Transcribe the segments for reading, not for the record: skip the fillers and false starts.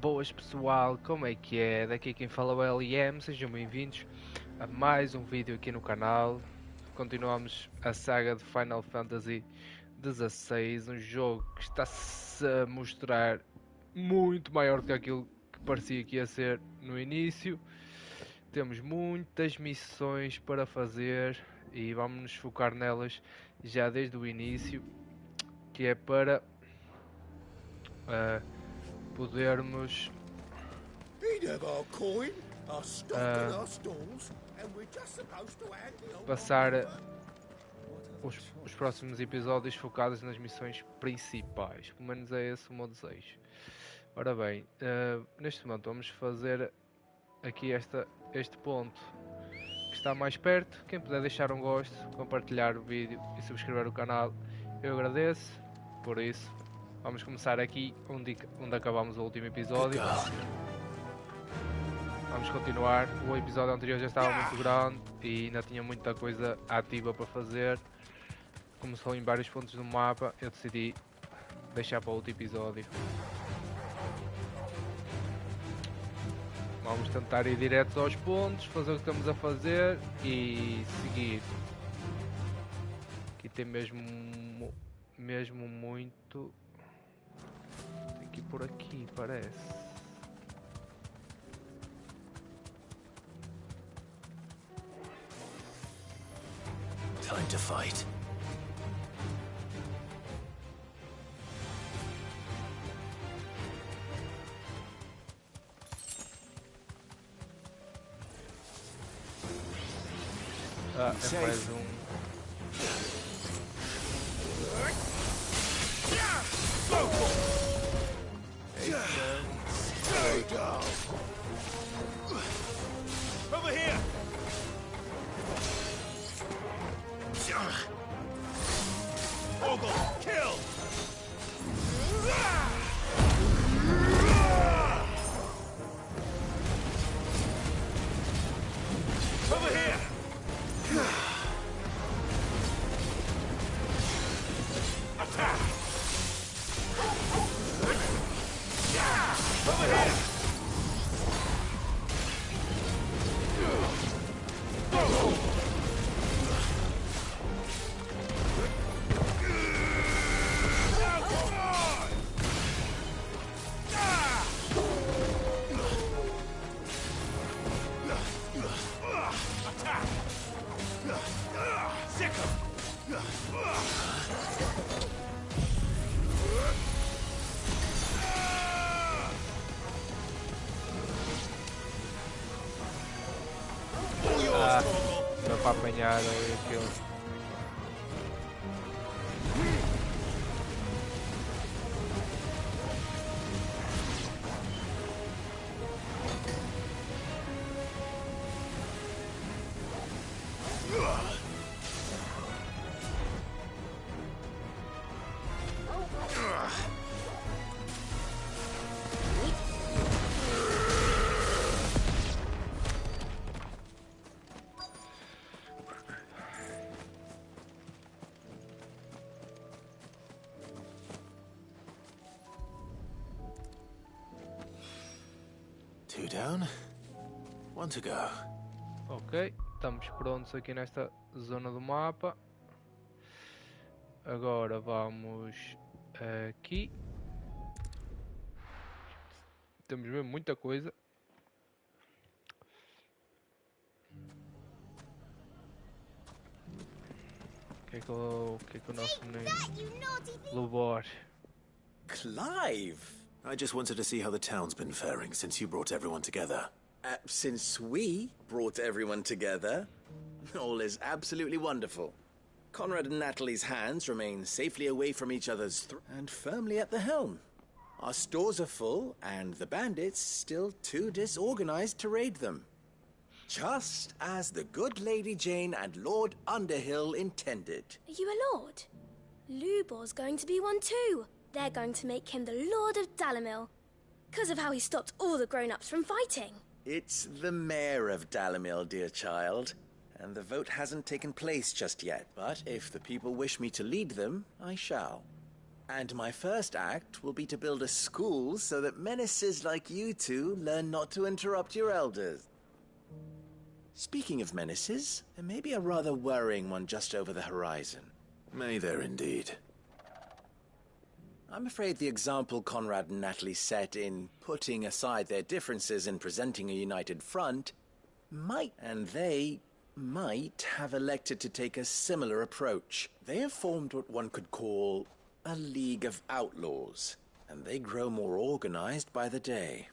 Boas pessoal, como é que é? Daqui quem fala é o LM, sejam bem-vindos a mais um vídeo aqui no canal. Continuamos a saga de Final Fantasy XVI, um jogo que está-se a mostrar muito maior do que aquilo que parecia que ia ser no início. Temos muitas missões para fazer e vamos nos focar nelas já desde o início, que é para podermos passar os próximos episódios focados nas missões principais. Pelo menos é esse o meu desejo. Ora bem, neste momento vamos fazer aqui este ponto que está mais perto. Quem puder deixar um gosto, compartilhar o vídeo e subscrever o canal, eu agradeço. Por isso, vamos começar aqui onde acabamos o último episódio. Vamos continuar. O episódio anterior já estava muito grande e ainda tinha muita coisa ativa para fazer. Começou em vários pontos do mapa, eu decidi deixar para outro episódio. Vamos tentar ir direto aos pontos, fazer o que estamos a fazer e seguir. Aqui tem mesmo muito. Tem que ir por aqui, parece. Time to fight. Ah, é mais um. Over here. Ogle, kill. Over here. Attack. Over here. Dá para apanhar aquilo. Two down, one to go. Ok, estamos prontos aqui nesta zona do mapa. Agora vamos aqui. Temos mesmo muita coisa. O que é que o nosso menino Lubor? Clive! I just wanted to see how the town's been faring since you brought everyone together. Since we brought everyone together, all is absolutely wonderful. Conrad and Natalie's hands remain safely away from each other's and firmly at the helm. Our stores are full, and the bandits still too disorganized to raid them. Just as the good Lady Jane and Lord Underhill intended. Are you a lord? Lubor's going to be one too. They're going to make him the Lord of Dalamil, because of how he stopped all the grown-ups from fighting. It's the mayor of Dalamil, dear child, and the vote hasn't taken place just yet. But if the people wish me to lead them, I shall. And my first act will be to build a school so that menaces like you two learn not to interrupt your elders. Speaking of menaces, there may be a rather worrying one just over the horizon. May there indeed. I'm afraid the example Conrad and Natalie set in putting aside their differences and presenting a united front might have elected to take a similar approach. They have formed what one could call a League of Outlaws, and they grow more organized by the day.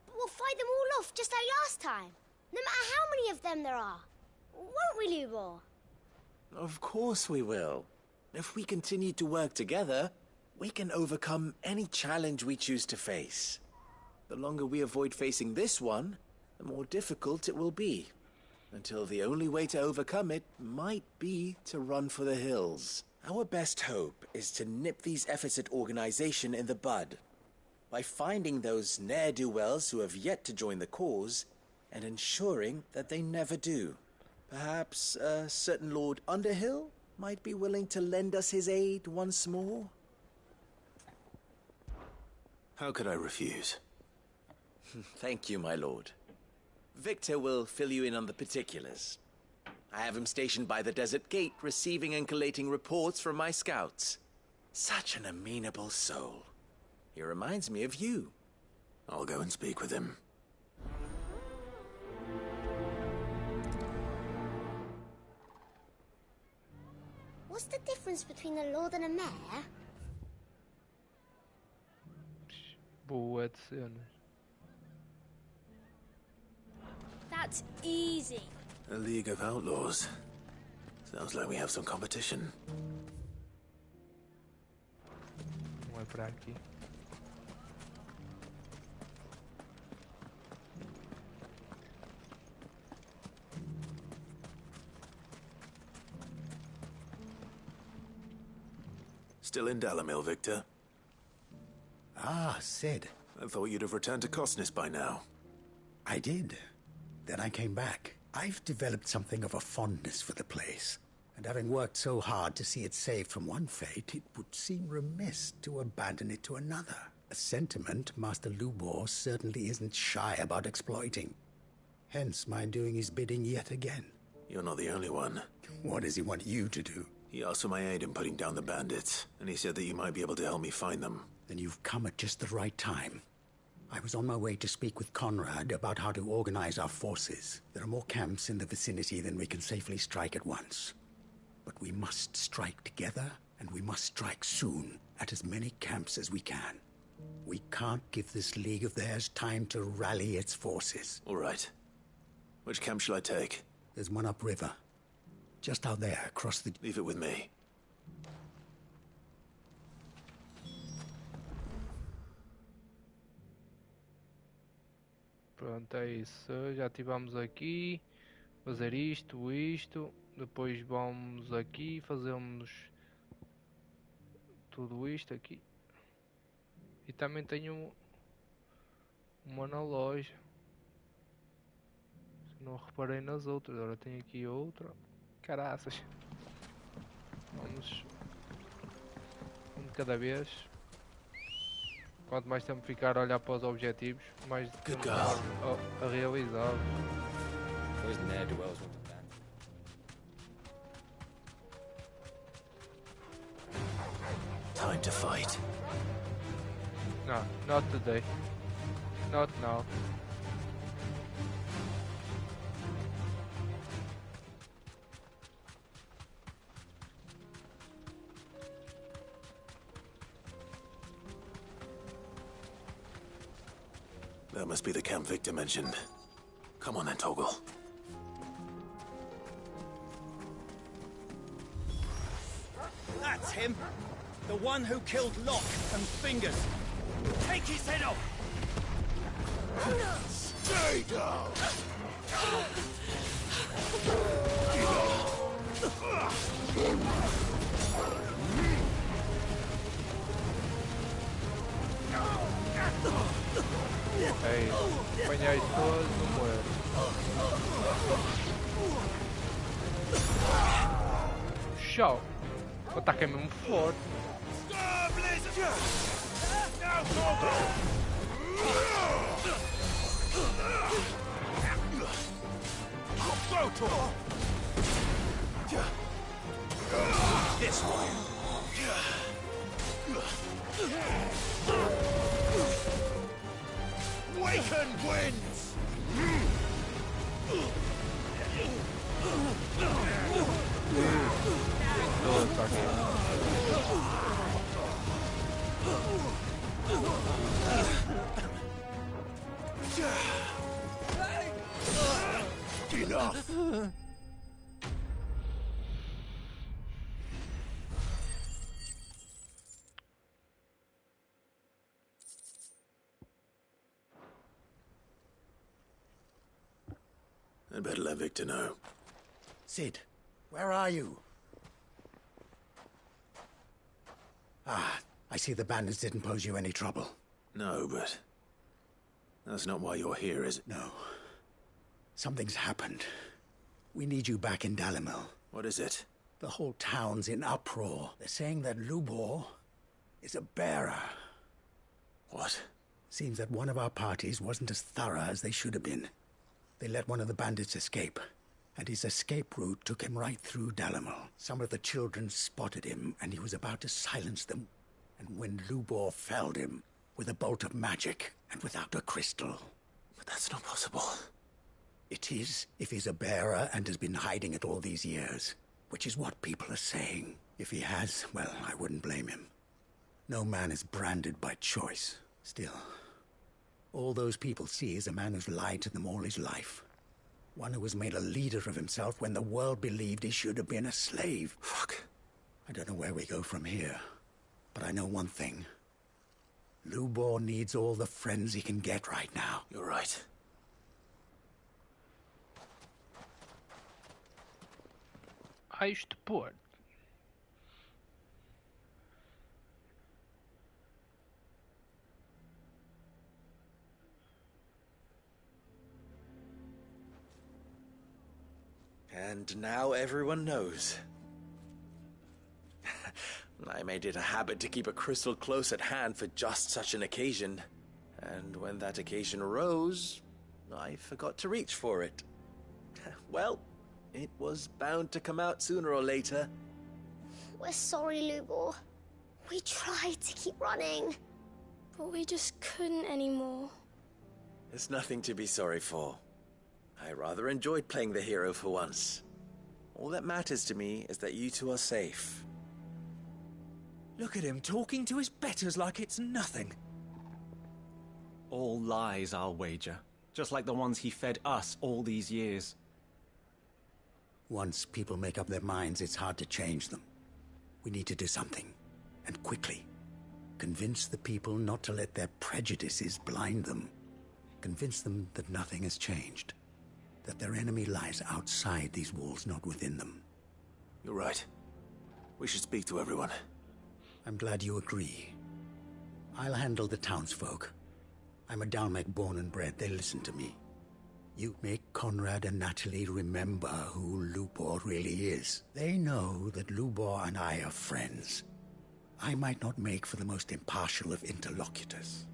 But we'll fight them all off just like last time, no matter how many of them there are. Won't we, Lubor? Of course we will. If we continue to work together, we can overcome any challenge we choose to face. The longer we avoid facing this one, the more difficult it will be. Until the only way to overcome it might be to run for the hills. Our best hope is to nip these efforts at organization in the bud. By finding those ne'er-do-wells who have yet to join the cause, and ensuring that they never do. Perhaps a certain Lord Underhill might be willing to lend us his aid once more? How could I refuse? Thank you, my lord. Victor will fill you in on the particulars. I have him stationed by the desert gate, receiving and collating reports from my scouts. Such an amenable soul. He reminds me of you. I'll go and speak with him. What's the difference between a lord and a mayor? Boa de cenas. That's easy. A League of Outlaws. Sounds like we have some competition. Não é por aqui. Still in Dalamil, Victor? Ah, Sid. I thought you'd have returned to Cosnis by now. I did. Then I came back. I've developed something of a fondness for the place. And having worked so hard to see it saved from one fate, it would seem remiss to abandon it to another. A sentiment Master Lubor certainly isn't shy about exploiting. Hence my doing his bidding yet again. You're not the only one. What does he want you to do? He asked for my aid in putting down the bandits, and he said that you might be able to help me find them. Then you've come at just the right time. I was on my way to speak with Conrad about how to organize our forces. There are more camps in the vicinity than we can safely strike at once. But we must strike together, and we must strike soon, at as many camps as we can. We can't give this league of theirs time to rally its forces. All right. Which camp shall I take? There's one upriver. Just out there, across the... Leave it with me. Pronto, é isso. Já estivemos aqui. Fazer isto, isto. Depois vamos aqui. Fazemos tudo isto aqui. E também tenho uma na loja. Não reparei nas outras. Agora tenho aqui outra. Caraças. Vamos um de cada vez. Quanto mais tempo ficar a olhar para os objetivos, mais tempo a realizar. Those ne'er-do-wells want to ban. Time to fight. No, not today. Not now. That must be the camp Victor mentioned. Come on then, Toggle. That's him! The one who killed Locke and Fingers! Take his head off! Stay down! Ei, apanhei todos, não morre. Show! O ataque é mesmo forte. This way. Waken winds! Enough! I'd better let Victor know. Sid, where are you? Ah, I see the bandits didn't pose you any trouble. No, but that's not why you're here, is it? No. Something's happened. We need you back in Dalimil. What is it? The whole town's in uproar. They're saying that Lubor is a bearer. What? Seems that one of our parties wasn't as thorough as they should have been. They let one of the bandits escape, and his escape route took him right through Dalimil. Some of the children spotted him, and he was about to silence them. And when Lubor felled him with a bolt of magic and without a crystal. But that's not possible. It is, if he's a bearer and has been hiding it all these years. Which is what people are saying. If he has, well, I wouldn't blame him. No man is branded by choice. Still, all those people see is a man who's lied to them all his life. One who has made a leader of himself when the world believed he should have been a slave. Fuck. I don't know where we go from here, but I know one thing. Lubor needs all the friends he can get right now. You're right. Isto pôr. And now everyone knows. I made it a habit to keep a crystal close at hand for just such an occasion. And when that occasion arose, I forgot to reach for it. Well, it was bound to come out sooner or later. We're sorry, Lubor. We tried to keep running. But we just couldn't anymore. There's nothing to be sorry for. I rather enjoyed playing the hero for once. All that matters to me is that you two are safe. Look at him talking to his betters like it's nothing. All lies, I'll wager. Just like the ones he fed us all these years. Once people make up their minds, it's hard to change them. We need to do something, and quickly. Convince the people not to let their prejudices blind them. Convince them that nothing has changed. That their enemy lies outside these walls, not within them. You're right. We should speak to everyone. I'm glad you agree. I'll handle the townsfolk. I'm a Dalmec born and bred. They listen to me. You make Conrad and Natalie remember who Lubor really is. They know that Lubor and I are friends. I might not make for the most impartial of interlocutors.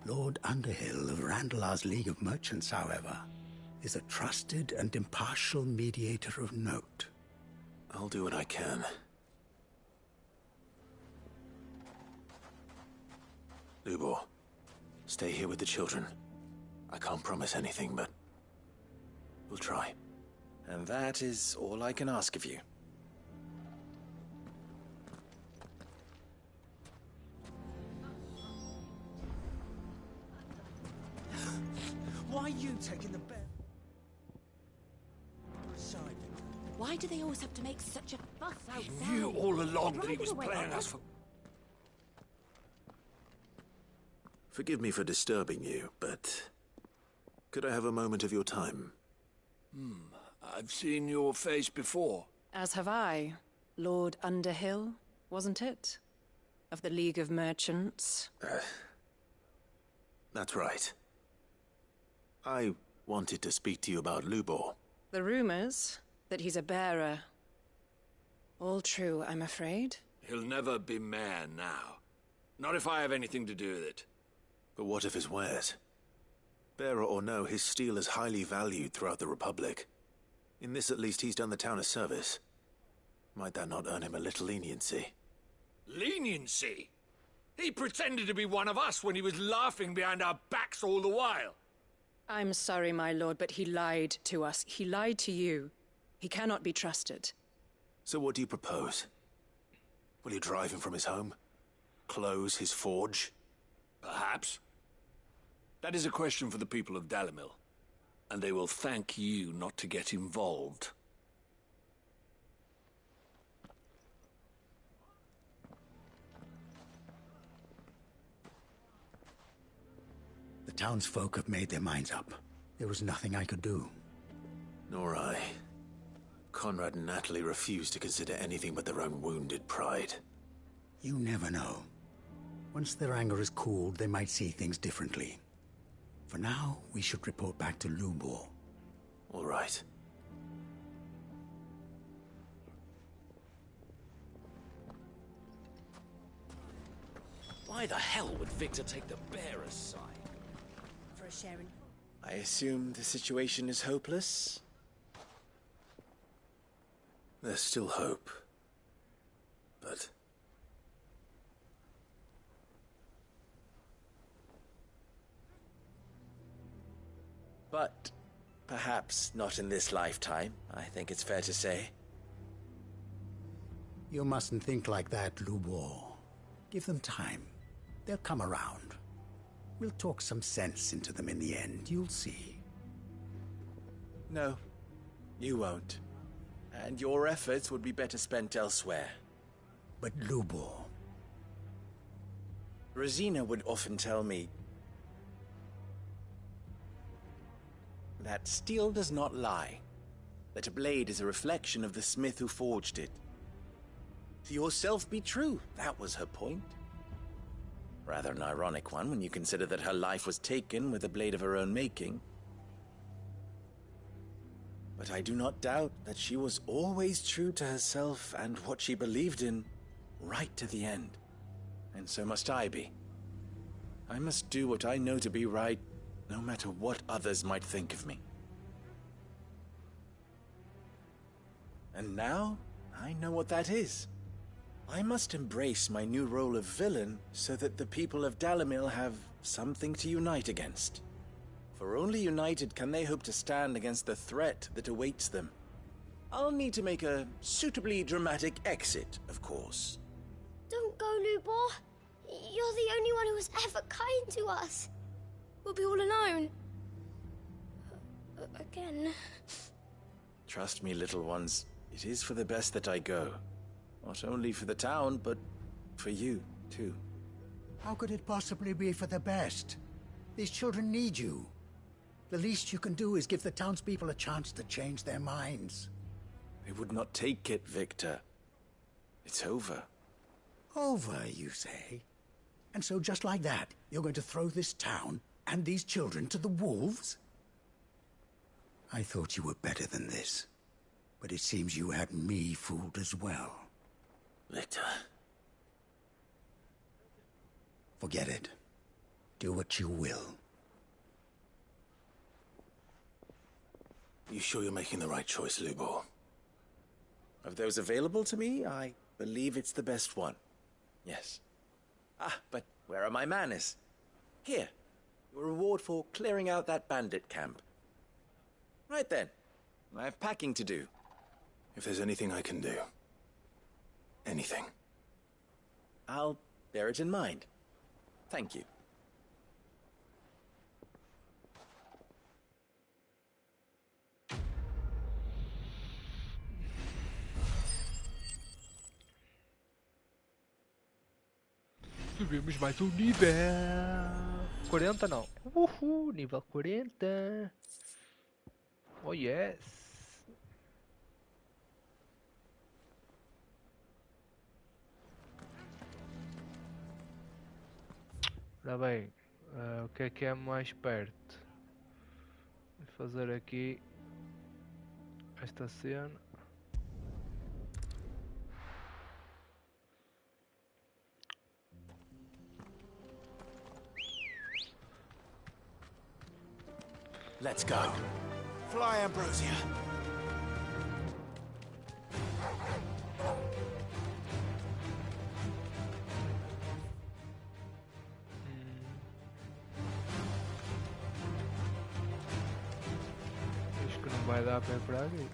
Lord Underhill of Randalar's League of Merchants, however, is a trusted and impartial mediator of note. I'll do what I can. Lubor, stay here with the children. I can't promise anything, but we'll try. And that is all I can ask of you. Why are you taking the bet? Why do they always have to make such a fuss outside? He knew all along that he Driving was away playing like us for... Forgive me for disturbing you, but could I have a moment of your time? I've seen your face before. As have I. Lord Underhill, wasn't it? Of the League of Merchants. That's right. I wanted to speak to you about Lubor. The rumors that he's a bearer. All true, I'm afraid. He'll never be mayor now. Not if I have anything to do with it. But what of his wares? Bearer or no, his steel is highly valued throughout the Republic. In this at least he's done the town a service. Might that not earn him a little leniency? Leniency? He pretended to be one of us when he was laughing behind our backs all the while. I'm sorry, my lord, but he lied to us. He lied to you. He cannot be trusted. So what do you propose? Will you drive him from his home? Close his forge? Perhaps. That is a question for the people of Dalimil, and they will thank you not to get involved. The townsfolk have made their minds up. There was nothing I could do. Nor I. Conrad and Natalie refused to consider anything but their own wounded pride. You never know. Once their anger is cooled, they might see things differently. For now, we should report back to Lubor. All right. Why the hell would Victor take the bearer's side? For a sharing. I assume the situation is hopeless? There's still hope. But... But perhaps not in this lifetime, I think it's fair to say. You mustn't think like that, Lubor. Give them time. They'll come around. We'll talk some sense into them in the end, you'll see. No, you won't. And your efforts would be better spent elsewhere. But Lubor... Rosina would often tell me that steel does not lie, that a blade is a reflection of the smith who forged it. To yourself be true, that was her point. Rather an ironic one when you consider that her life was taken with a blade of her own making. But I do not doubt that she was always true to herself and what she believed in, right to the end. And so must I be. I must do what I know to be right, no matter what others might think of me. And now, I know what that is. I must embrace my new role of villain so that the people of Dalimil have something to unite against. For only united can they hope to stand against the threat that awaits them. I'll need to make a suitably dramatic exit, of course. Don't go, Lubor. You're the only one who was ever kind to us. We'll be all alone. Again. Trust me, little ones. It is for the best that I go. Not only for the town, but for you, too. How could it possibly be for the best? These children need you. The least you can do is give the townspeople a chance to change their minds. They would not take it, Victor. It's over. Over, you say? And so just like that, you're going to throw this town and these children to the wolves? I thought you were better than this. But it seems you had me fooled as well. Victor. Forget it. Do what you will. You sure you're making the right choice, Lubor? Of those available to me, I believe it's the best one. Yes. Ah, but where are my manners? Here. Your reward for clearing out that bandit camp. Right then. I have packing to do. If there's anything I can do. Anything. I'll bear it in mind. Thank you. Subimos mais um nível. 40 não. Uhul, nível 40. Oh yes. Ora bem, o que é mais perto? Vou fazer aqui esta cena. Let's go. Fly, Ambrosia. Acho que não vai dar para ir para aqui.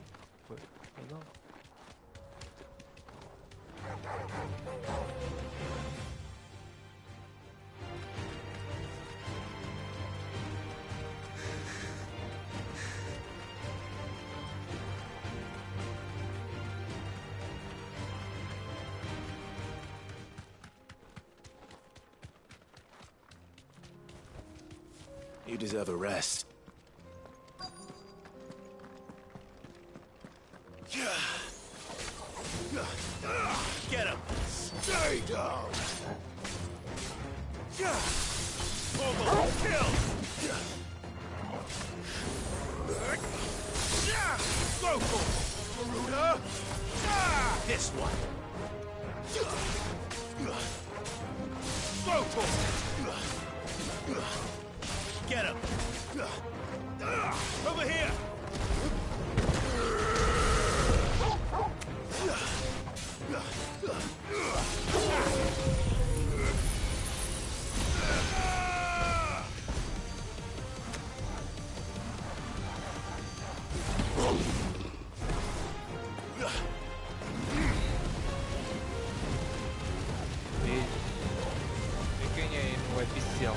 Foi, não. You deserve a rest. Get him! Stay down! Bobo, kill! Go for it! Garuda! This one! Go for it! Get him! Over here! Quem é no oficial?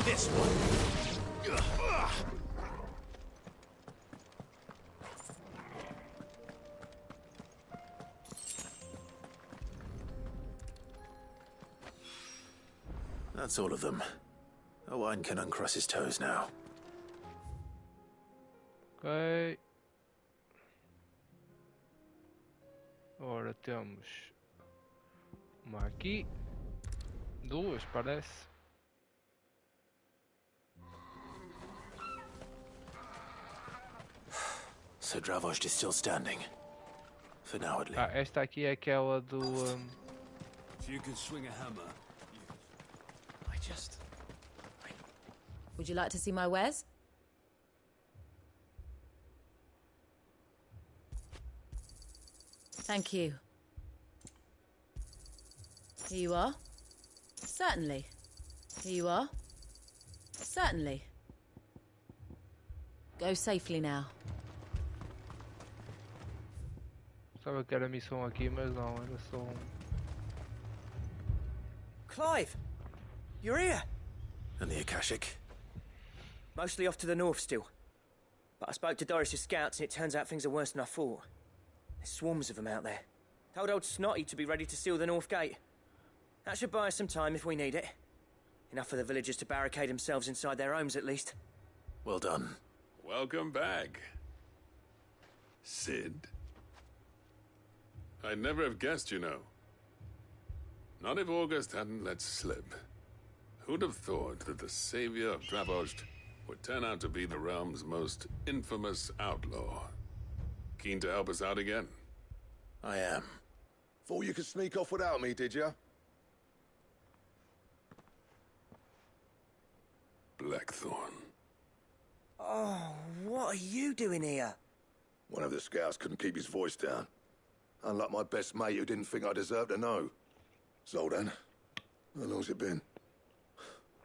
This one. That's all of them. Owen can uncross his toes now. Ok. Ora temos uma aqui, duas parece. So Dravost is still standing. For now at least. Ah, esta aqui é aquela do. If you can swing a hammer. Would you like to see my wares? Thank you. Here you are. Certainly. Here you are. Certainly. Go safely now. Sabe que era missão aqui, mas não, era só Clive! You're here! And the Akashic? Mostly off to the north still. But I spoke to Doris's scouts and it turns out things are worse than I thought. There's swarms of them out there. Told old Snotty to be ready to seal the north gate. That should buy us some time if we need it. Enough for the villagers to barricade themselves inside their homes at least. Well done. Welcome back, Sid. I'd never have guessed, you know. Not if August hadn't let slip. Who'd have thought that the savior of Dravost would turn out to be the realm's most infamous outlaw? Keen to help us out again? I am. Thought you could sneak off without me, did you? Blackthorn. Oh, what are you doing here? One of the scouts couldn't keep his voice down. Unlike my best mate who didn't think I deserved to know. So then, how long's it been?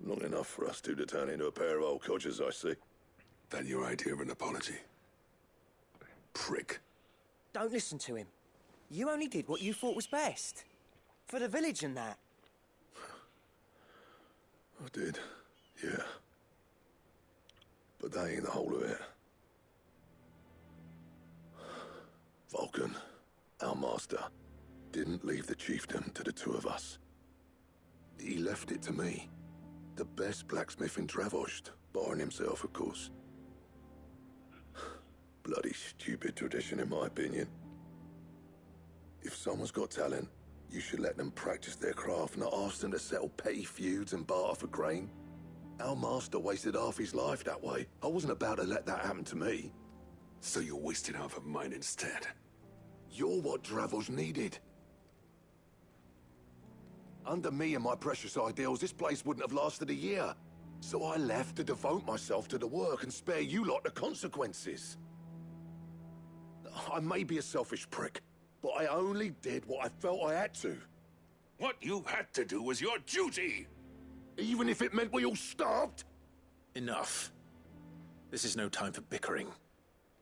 Long enough for us two to turn into a pair of old codgers, I see. That your idea of an apology? Prick. Don't listen to him. You only did what you thought was best. For the village and that. I did, yeah. But that ain't the whole of it. Vulcan, our master, didn't leave the chiefdom to the two of us. He left it to me. The best blacksmith in Dravost, barring himself, of course. Bloody stupid tradition, in my opinion. If someone's got talent, you should let them practice their craft, not ask them to settle petty feuds and barter for grain. Our master wasted half his life that way. I wasn't about to let that happen to me. So you wasted half of mine instead? You're what Dravos needed. Under me and my precious ideals, this place wouldn't have lasted a year. So I left to devote myself to the work and spare you lot the consequences. I may be a selfish prick, but I only did what I felt I had to. What you had to do was your duty! Even if it meant we all starved? Enough. This is no time for bickering.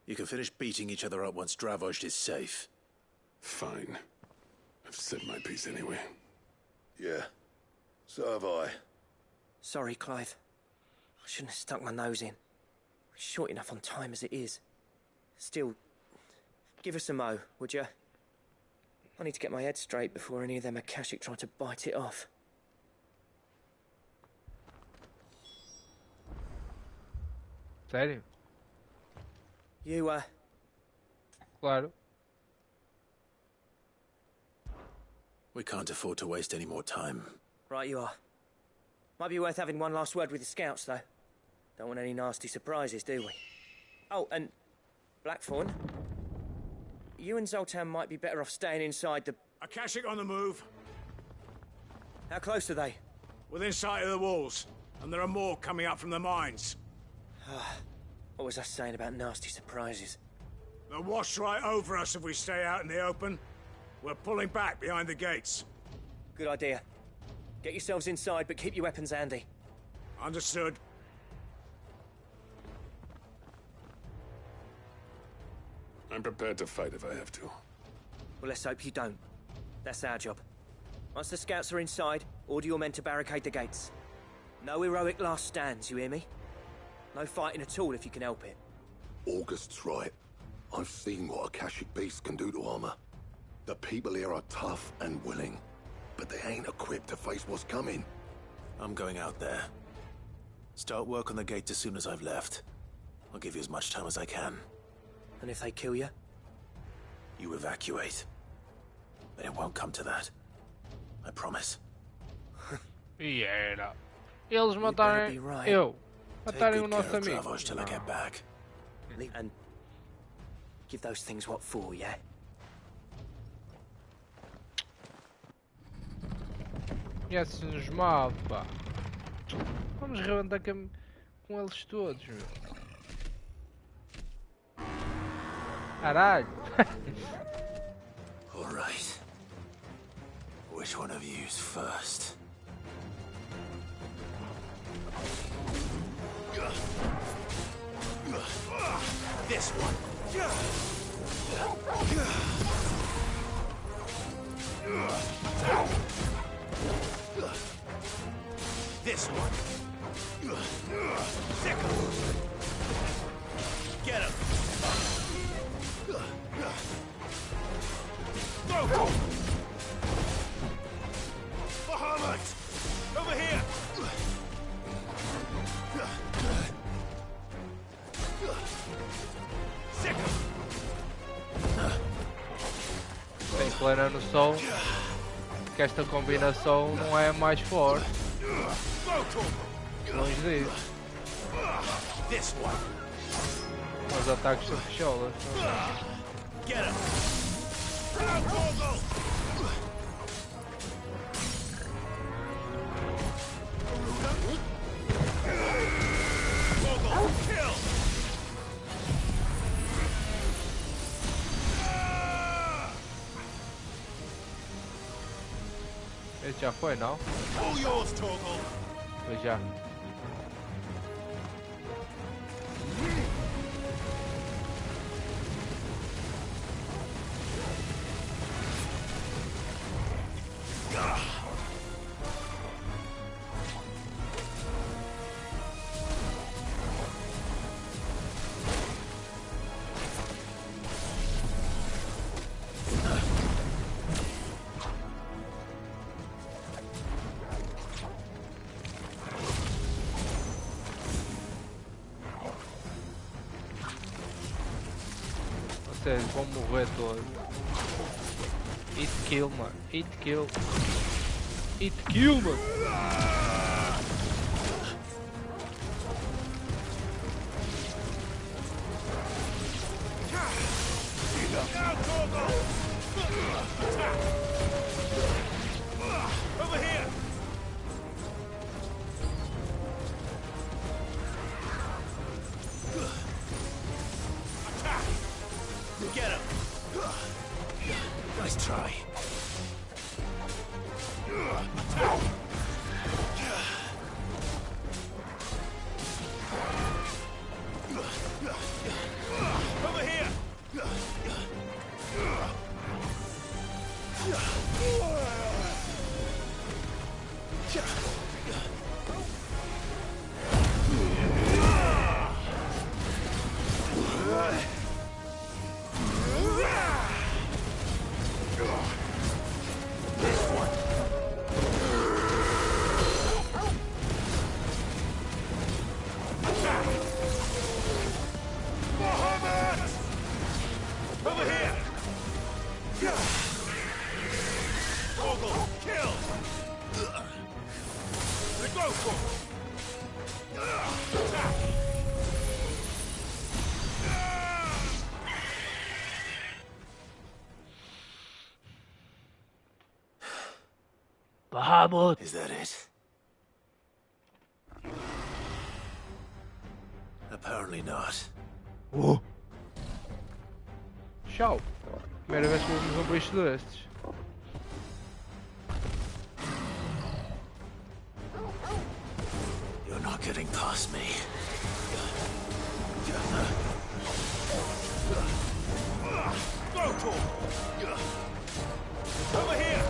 You can finish beating each other up once Dravos is safe. Fine. I've said my piece anyway. Yeah. So have I. Sorry, Clive. I shouldn't have stuck my nose in. We're short enough on time as it is. Still, give us a mo, would you? I need to get my head straight before any of them Akashic try to bite it off. Sério? You, Claro. We can't afford to waste any more time. Right you are. Might be worth having one last word with the scouts, though. Don't want any nasty surprises, do we? Oh, and Blackthorn, you and Zoltan might be better off staying inside the... Akashic on the move. How close are they? Within sight of the walls, and there are more coming up from the mines. What was I saying about nasty surprises? They'll wash right over us if we stay out in the open. We're pulling back behind the gates. Good idea. Get yourselves inside, but keep your weapons handy. Understood. I'm prepared to fight if I have to. Well, let's hope you don't. That's our job. Once the scouts are inside, order your men to barricade the gates. No heroic last stands, you hear me? No fighting at all if you can help it. August's right. I've seen what Akashic beasts can do to armor. The people here are tough and willing, but they ain't equipped to face what's coming. I'm going out there. Start work on the gate as soon as I've left. I'll give you as much time as I can. And if they kill you? You evacuate. But it won't come to that. I promise. E era. Eles matarem eu. Matarem o nosso amigo. Dravos till I get back. And give those things what for, yeah? Conhece-nos mal, pá. Vamos rebentar com eles todos, meu. Caralho. All right. Which one of you's first? This one. This one. Get him. Go! Bahamut! Over here! Tem plena noção que esta combinação não é a mais forte. Longe disso. Os ataques são picholas. Get him! Kill! Esse já foi, não? All yours, Torgal. Foi já. Vocês vão morrer todos. Hit kill, mano. Hit kill. Hit kill, mano. então. Over here. Attack. Get him. Nice try. Attack. Over here. Over here! Ogle, kill! Let go for attack! Bahamut! Is that it? Apparently not. Tchau. Primeira vez que vemos um bicho destes. You're not getting past me. Go for over here!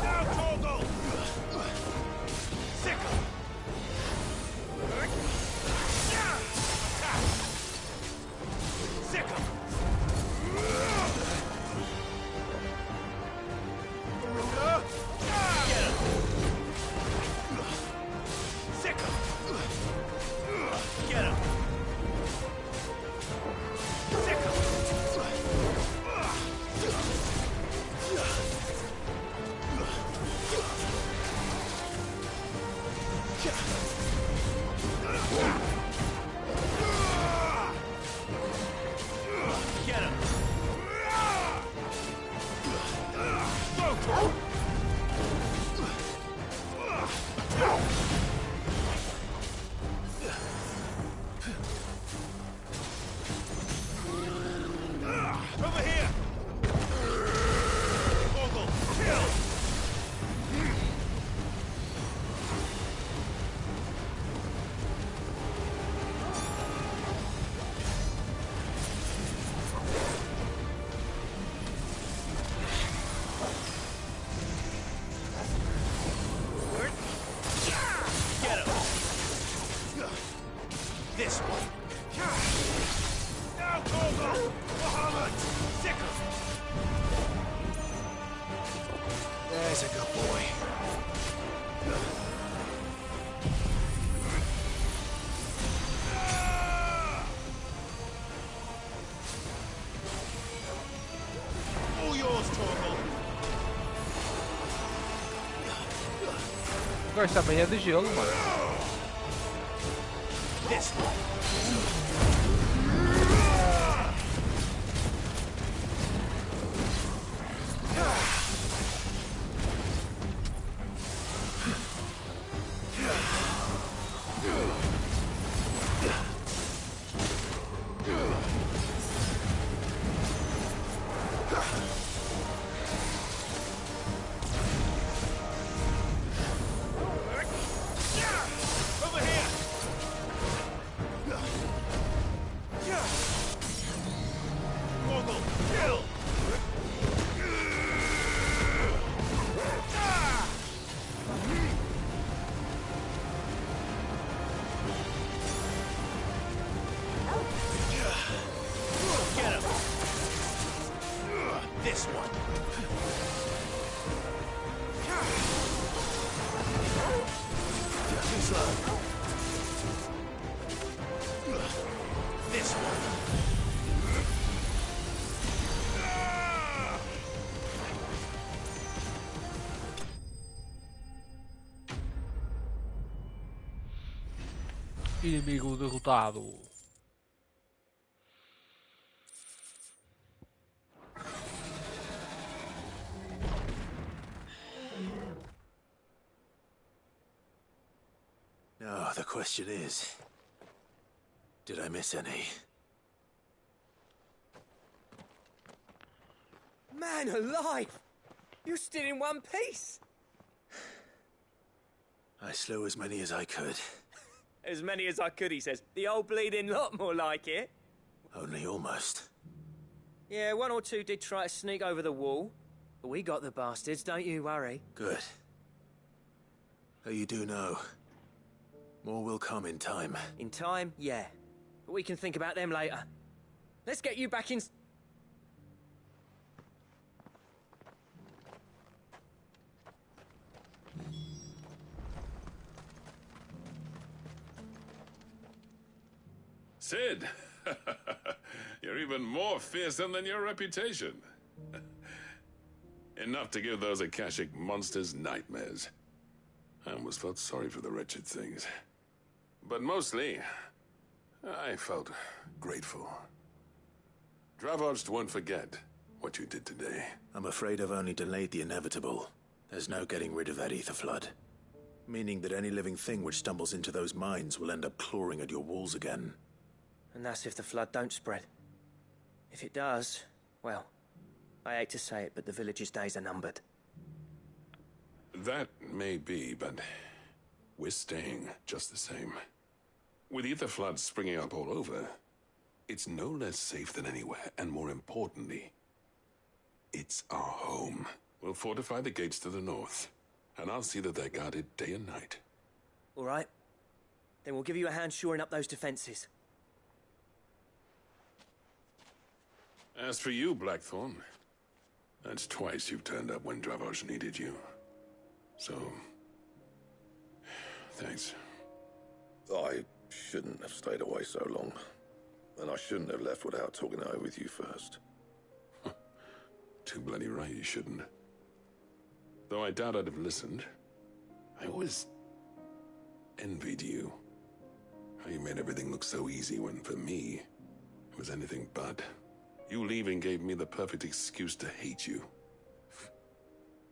Now, Torgal! Sickle! Attack! Sickle! Get him! Sickle! Get him! Sickle! Get him! Go for it! Over here! Ogle, kill! Get him! This one! Now, Torgal! Muhammad! Sickle! There's a good boy. All yours, Torgal! Agora esta apanha de gelo, mano. This one! Over here! Inimigo derrotado. Now, the question is, did I miss any? Man alive! You're still in one piece! I slew as many as I could. As many as I could, he says. The old bleeding lot, more like it. Only almost. Yeah, one or two did try to sneak over the wall. But we got the bastards, don't you worry. Good. Though you do know, more will come in time. In time, yeah. But we can think about them later. Let's get you back in... Sid! You're even more fearsome than your reputation. Enough to give those Akashic monsters nightmares. I almost felt sorry for the wretched things. But mostly, I felt grateful. Dravost won't forget what you did today. I'm afraid I've only delayed the inevitable. There's no getting rid of that ether flood. Meaning that any living thing which stumbles into those mines will end up clawing at your walls again. And that's if the flood don't spread. If it does, well, I hate to say it, but the village's days are numbered. That may be, but we're staying just the same. With ether floods springing up all over, it's no less safe than anywhere, and more importantly, it's our home. We'll fortify the gates to the north, and I'll see that they're guarded day and night. All right. Then we'll give you a hand shoring up those defenses. As for you, Blackthorn, that's twice you've turned up when Dravosh needed you. So, thanks. I shouldn't have stayed away so long. And I shouldn't have left without talking it over with you first. Too bloody right you shouldn't. Though I doubt I'd have listened. I always envied you. How you made everything look so easy when, for me, it was anything but. You leaving gave me the perfect excuse to hate you.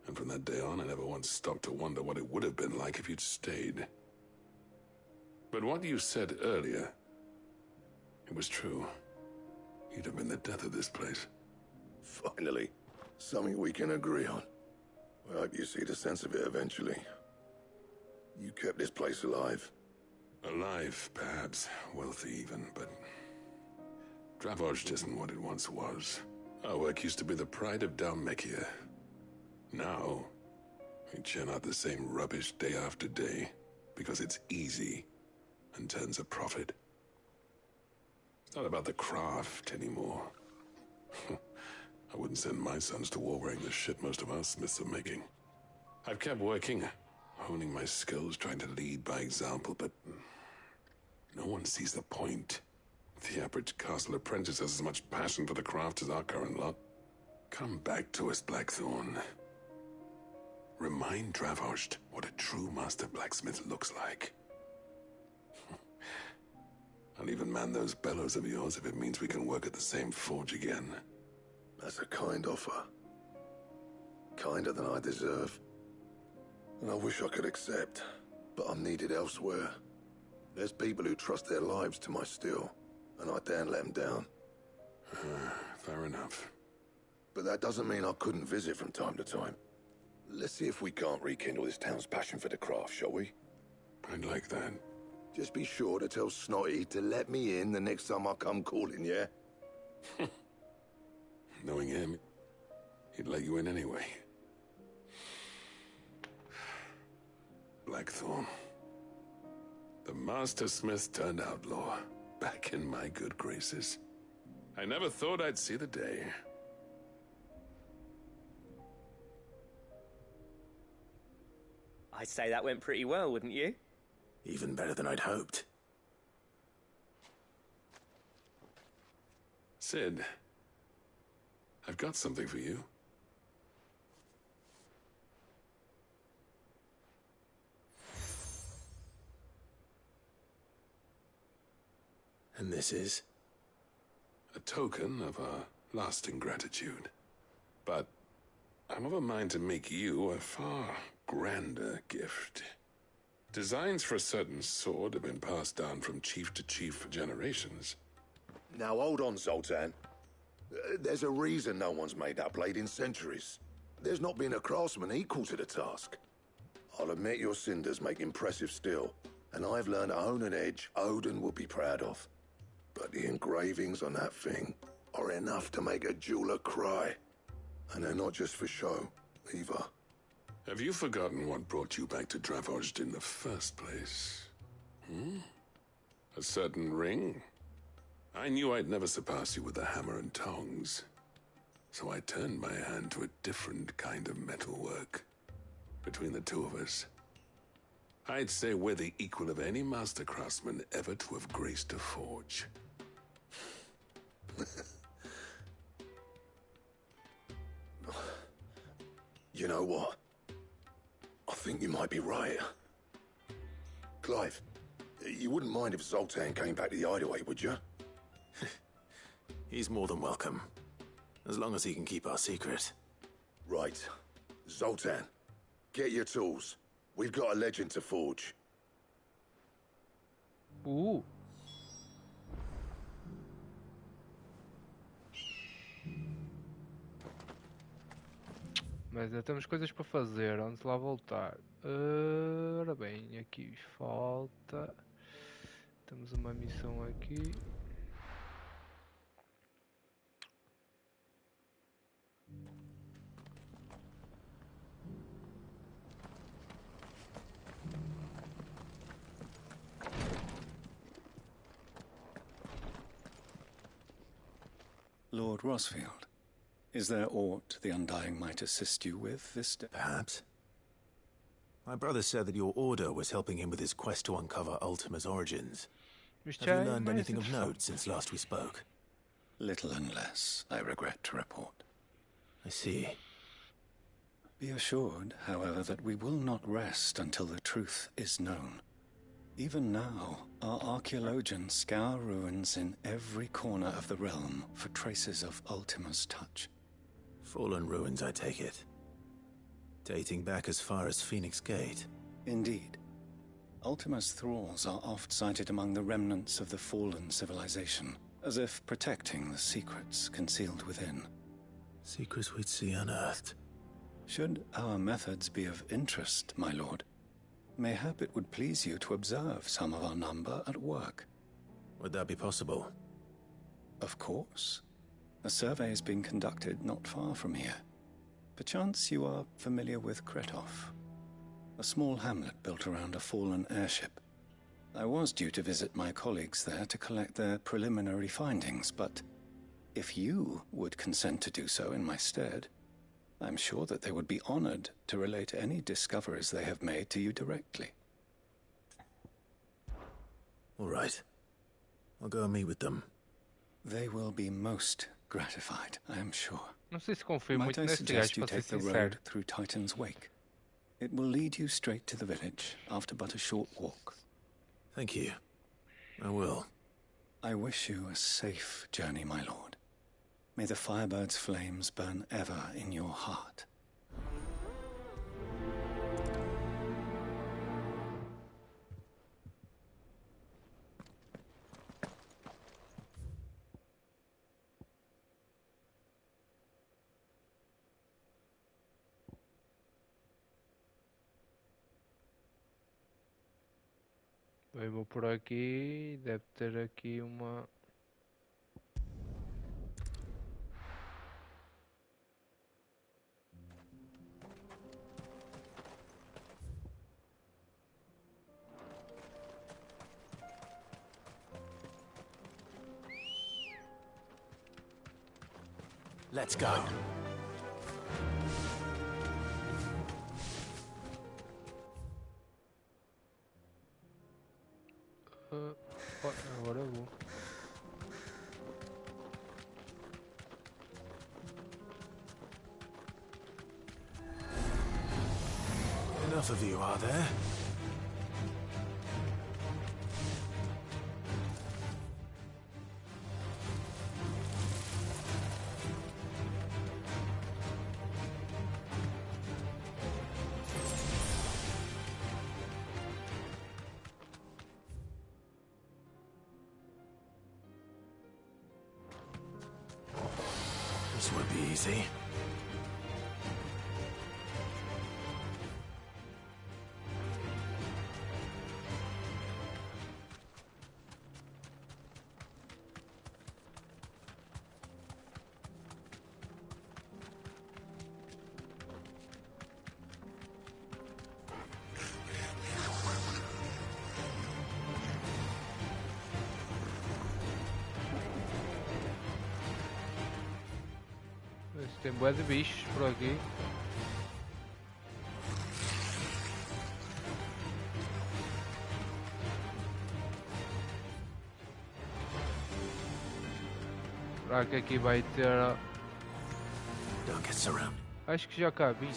And from that day on, I never once stopped to wonder what it would have been like if you'd stayed. But what you said earlier, it was true. You'd have been the death of this place. Finally, something we can agree on. I hope you see the sense of it eventually. You kept this place alive. Alive, perhaps. Wealthy even, but... Dravosh isn't what it once was. Our work used to be the pride of Dalmekia. Now, we churn out the same rubbish day after day, because it's easy and turns a profit. It's not about the craft anymore. I wouldn't send my sons to war wearing the shit most of our smiths are making. I've kept working, honing my skills, trying to lead by example, but no one sees the point. The average castle apprentice has as much passion for the craft as our current lot. Come back to us, Blackthorn. Remind Dravosh what a true master blacksmith looks like. I'll even man those bellows of yours if it means we can work at the same forge again. That's a kind offer. Kinder than I deserve. And I wish I could accept, but I'm needed elsewhere. There's people who trust their lives to my steel, and I daren't let them down. Fair enough. But that doesn't mean I couldn't visit from time to time. Let's see if we can't rekindle this town's passion for the craft, shall we? I'd like that. Just be sure to tell Snotty to let me in the next time I come calling, yeah? Knowing him, he'd let you in anyway. Blackthorn. The Master Smith turned outlaw, back in my good graces. I never thought I'd see the day. I'd say that went pretty well, wouldn't you? Even better than I'd hoped. Sid, I've got something for you. And this is? A token of our lasting gratitude. But I'm of a mind to make you a far grander gift. Designs for a certain sword have been passed down from chief to chief for generations. Now hold on, Zoltan. There's a reason no one's made that blade in centuries. There's not been a craftsman equal to the task. I'll admit your cinders make impressive steel, and I've learned to own an edge Odin will be proud of. But the engravings on that thing are enough to make a jeweler cry. And they're not just for show, either. Have you forgotten what brought you back to Dravozd in the first place? A certain ring? I knew I'd never surpass you with the hammer and tongs. So I turned my hand to a different kind of metalwork. Between the two of us, I'd say we're the equal of any master craftsman ever to have graced a forge. You know what? I think you might be right. Clive, you wouldn't mind if Zoltan came back to the Hideaway, would you? He's more than welcome. As long as he can keep our secret. Right. Zoltan, get your tools. We've got a legend to forge. Mas ainda temos coisas para fazer, onde lá voltar. Ora bem, aqui falta. Temos uma missão aqui. Lord Rosfield, is there aught the Undying might assist you with this day? Perhaps. My brother said that your order was helping him with his quest to uncover Ultima's origins. Have you learned anything of note since last we spoke? Little and less, I regret to report. I see. Be assured, however, that we will not rest until the truth is known. Even now, our archaeologians scour ruins in every corner of the realm for traces of Ultima's touch. Fallen ruins, I take it. Dating back as far as Phoenix Gate. Indeed. Ultima's thralls are oft sighted among the remnants of the fallen civilization, as if protecting the secrets concealed within. Secrets we'd see unearthed. Should our methods be of interest, my lord, mayhap it would please you to observe some of our number at work. Would that be possible? Of course. A survey is being conducted not far from here. Perchance you are familiar with Kretov, a small hamlet built around a fallen airship. I was due to visit my colleagues there to collect their preliminary findings, but if you would consent to do so in my stead, I'm sure that they would be honored to relate any discoveries they have made to you directly. All right. I'll go and meet with them. They will be most gratified, I am sure. Não sei se confio Might muito I neste gajo, suggest you para ser take the sincero. road through Titan's Wake? It will lead you straight to the village after but a short walk. Thank you. I will. I wish you a safe journey, my lord. May the Firebird's flames burn ever in your heart. Eu vou por aqui, deve ter aqui uma... Let's go. Agora eu vou. Enough of you, are there? This won't be easy. Tem bué de bichos por aqui. Será que aqui vai ter... Don't get surrounded. Acho que já cabe.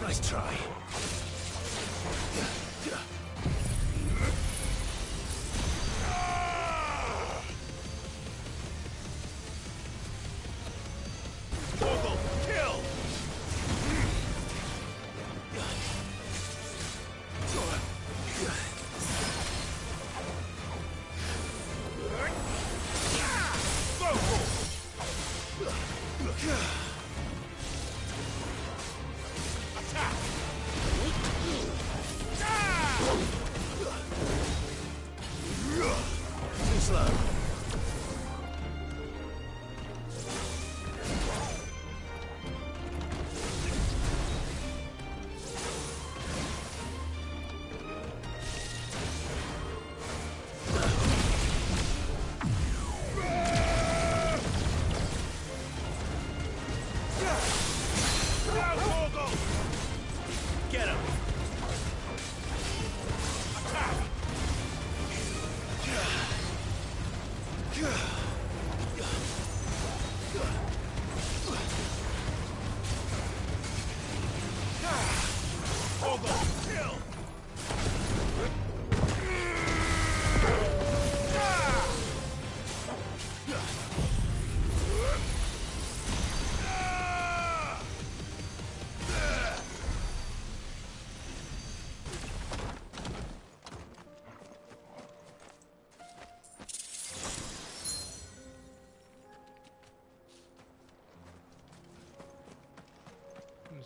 Nice try.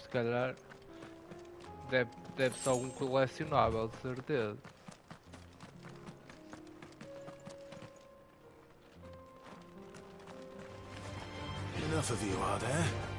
Se calhar deve ser algum colecionável, de certeza. Enough of you, are there?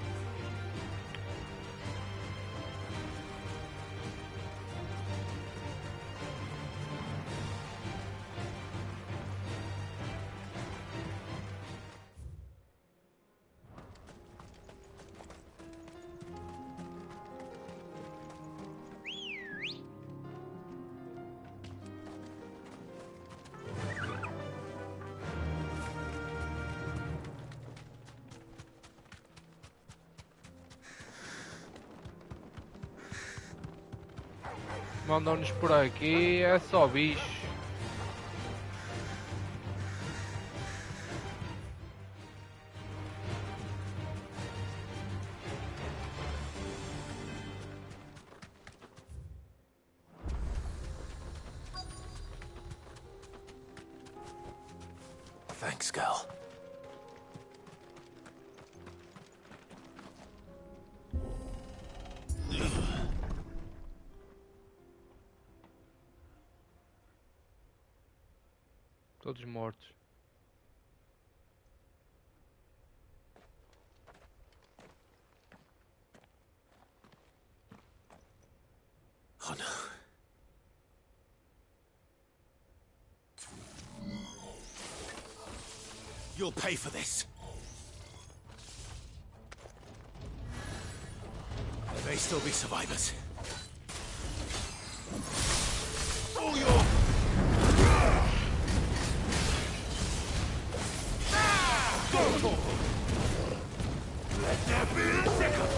Mandam-nos por aqui, é só bicho. Thanks, girl. Todos mortos. Oh no. You'll pay for this. There may still be survivors. Oh, your... Let there be a second!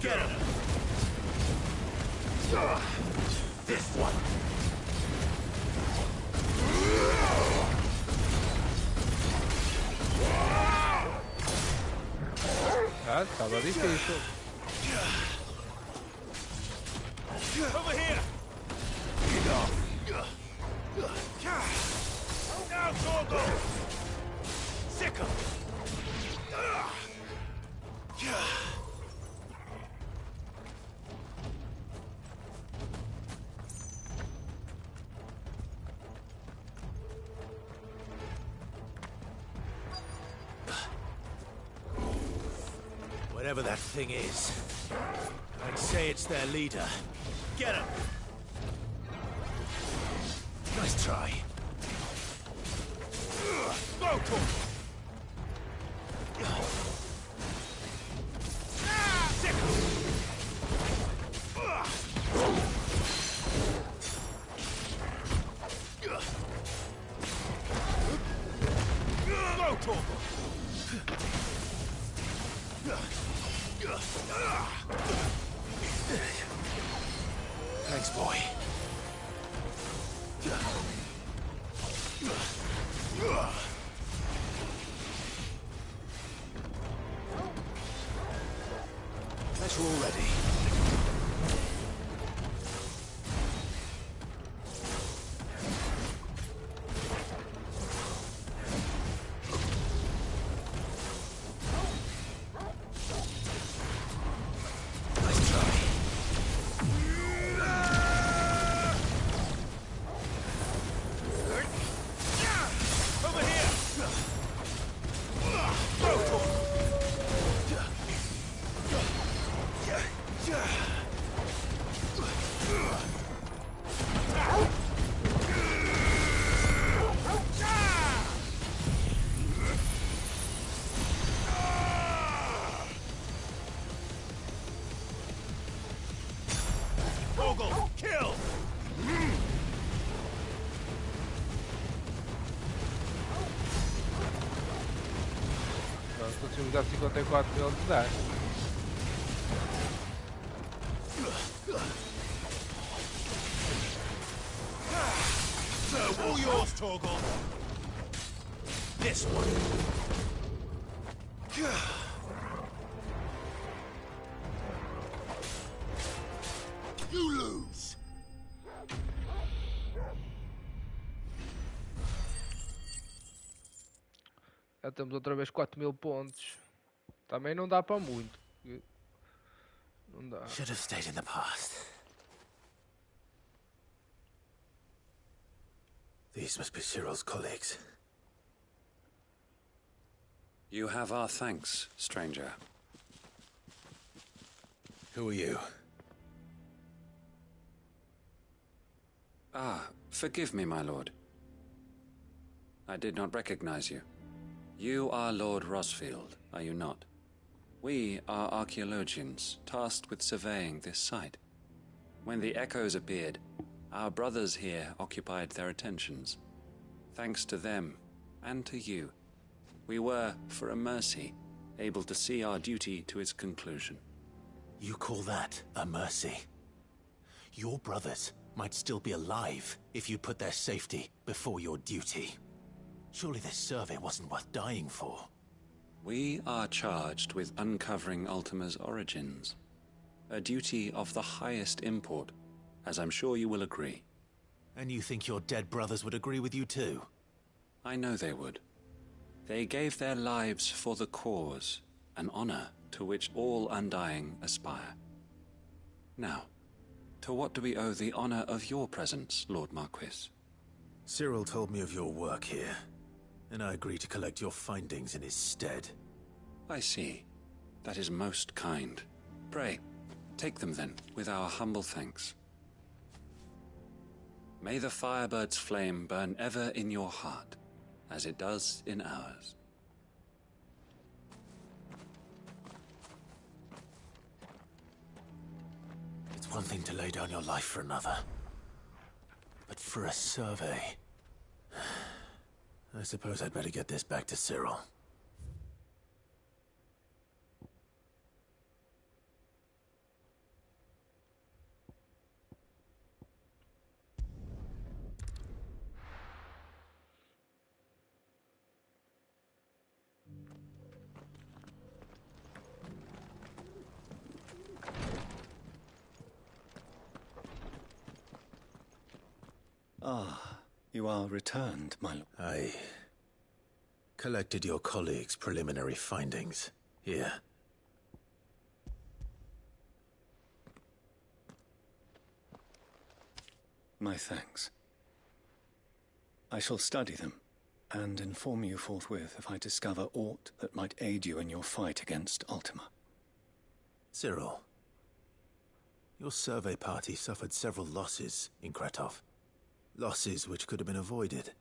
Get him! This one! Mano, estava difícil. Over here! Now, Gorgo! Sick 'em! Whatever that thing is, I'd say it's their leader. Get him! Nice try. Go, Torg! Sick 'em! Go, Torg! Thanks, boy. That's all ready. Kill! Nós conseguimos dar 54 mil de dano. So, all yours, Torgal. This one. You lose. Já temos outra vez 4 mil pontos. Também não dá para muito. Não dá. Should have stayed in the past. These must be Cyril's colleagues. You have our thanks, stranger. Who are you? Ah, forgive me, my lord. I did not recognize you. You are Lord Rosfield, are you not? We are archaeologians, tasked with surveying this site. When the echoes appeared, our brothers here occupied their attentions. Thanks to them, and to you, we were, for a mercy, able to see our duty to its conclusion. You call that a mercy? Your brothers might still be alive if you put their safety before your duty. Surely this survey wasn't worth dying for. We are charged with uncovering Ultima's origins. A duty of the highest import, as I'm sure you will agree. And you think your dead brothers would agree with you too? I know they would. They gave their lives for the cause, an honor to which all undying aspire. Now, to what do we owe the honor of your presence, Lord Marquis? Cyril told me of your work here, and I agree to collect your findings in his stead. I see. That is most kind. Pray, take them then, with our humble thanks. May the Firebird's flame burn ever in your heart, as it does in ours. It's one thing to lay down your life for another, but for a survey... I suppose I'd better get this back to Cyril. Ah, you are returned, my lord. I collected your colleagues' preliminary findings. Here. My thanks. I shall study them, and inform you forthwith if I discover aught that might aid you in your fight against Ultima. Cyril, your survey party suffered several losses in Kretov. Losses which could have been avoided,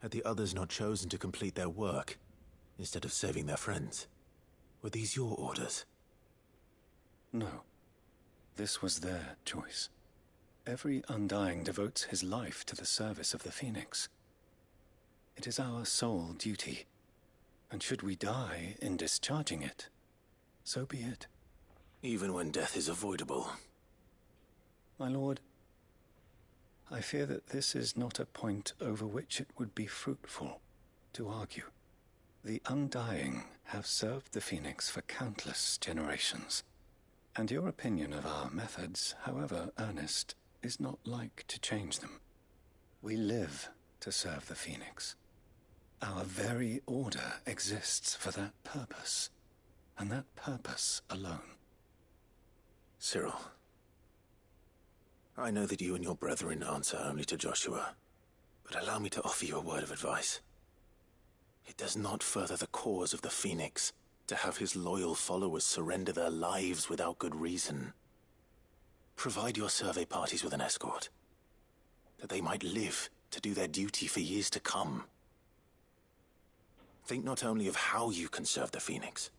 had the others not chosen to complete their work, instead of saving their friends. Were these your orders? No. This was their choice. Every Undying devotes his life to the service of the Phoenix. It is our sole duty, and should we die in discharging it, so be it. Even when death is avoidable. My lord, I fear that this is not a point over which it would be fruitful to argue. The Undying have served the Phoenix for countless generations, and your opinion of our methods, however earnest, is not like to change them. We live to serve the Phoenix. Our very order exists for that purpose, and that purpose alone. Cyril, I know that you and your brethren answer only to Joshua, but allow me to offer you a word of advice. It does not further the cause of the Phoenix to have his loyal followers surrender their lives without good reason. Provide your survey parties with an escort, that they might live to do their duty for years to come. Think not only of how you can serve the Phoenix,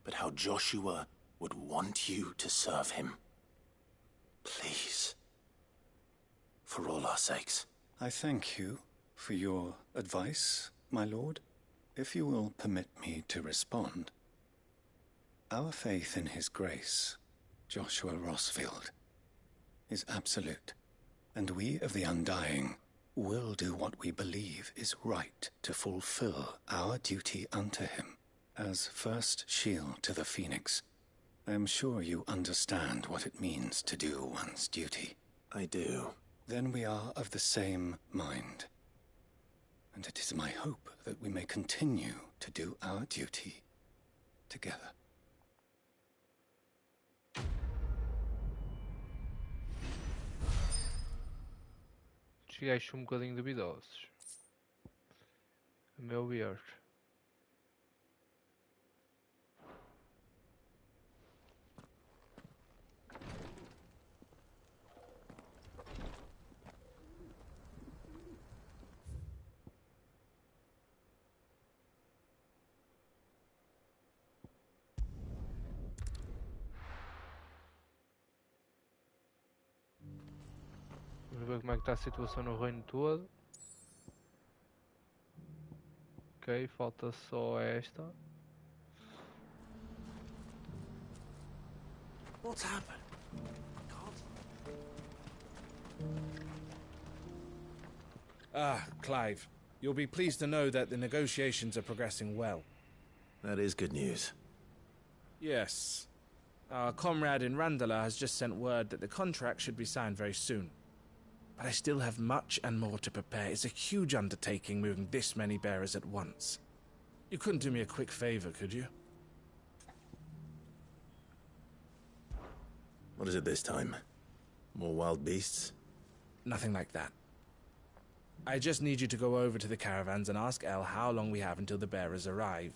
but how Joshua would want you to serve him. Please. For all our sakes. I thank you for your advice, my lord. If you will permit me to respond. Our faith in his grace, Joshua Rosfield, is absolute, and we of the Undying will do what we believe is right to fulfill our duty unto him. As first shield to the Phoenix, I am sure you understand what it means to do one's duty. I do. Then we are of the same mind, and it is my hope that we may continue to do our duty together. Estes gajos são um bocadinho duvidosos, a meu ver. Vamos ver como é que está a situação no reino todo. Ok, falta só esta. What's happened? Ah, Clive. You'll be pleased to know that the negotiations are progressing well. That is good news. Yes. Our comrade in Randala has just sent word that the contract should be signed very soon. But I still have much and more to prepare. It's a huge undertaking moving this many bearers at once. You couldn't do me a quick favor, could you? What is it this time? More wild beasts? Nothing like that. I just need you to go over to the caravans and ask El how long we have until the bearers arrive.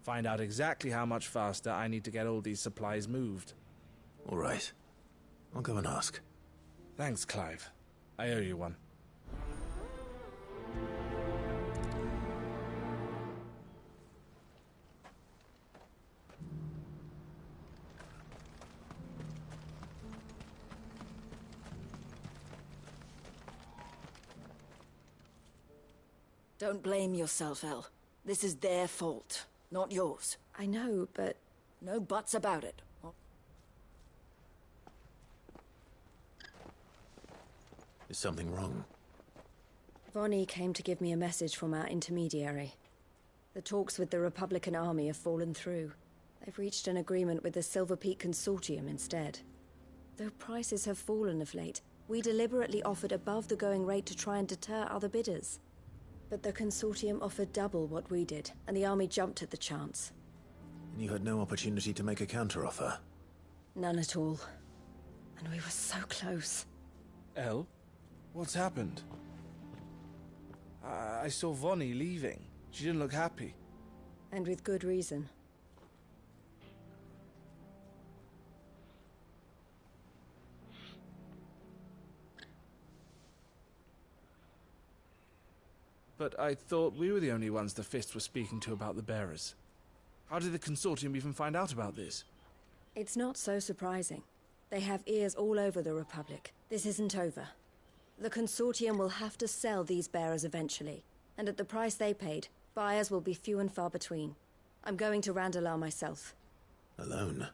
Find out exactly how much faster I need to get all these supplies moved. All right. I'll go and ask. Thanks, Clive. I owe you one. Don't blame yourself, El. This is their fault, not yours. I know, but... No buts about it. Is something wrong? Vonnie came to give me a message from our intermediary. The talks with the Republican Army have fallen through. They've reached an agreement with the Silver Peak Consortium instead. Though prices have fallen of late, We deliberately offered above the going rate to try and deter other bidders. But the consortium offered double what we did, and the army jumped at the chance. And you had no opportunity to make a counteroffer? None at all. And we were so close. Elle? What's happened? I saw Vonnie leaving. She didn't look happy. And with good reason. But I thought we were the only ones the Fist were speaking to about the bearers. How did the consortium even find out about this? It's not so surprising. They have ears all over the Republic. This isn't over. The consortium will have to sell these bearers eventually, and at the price they paid, buyers will be few and far between. I'm going to Randalar myself. Alone?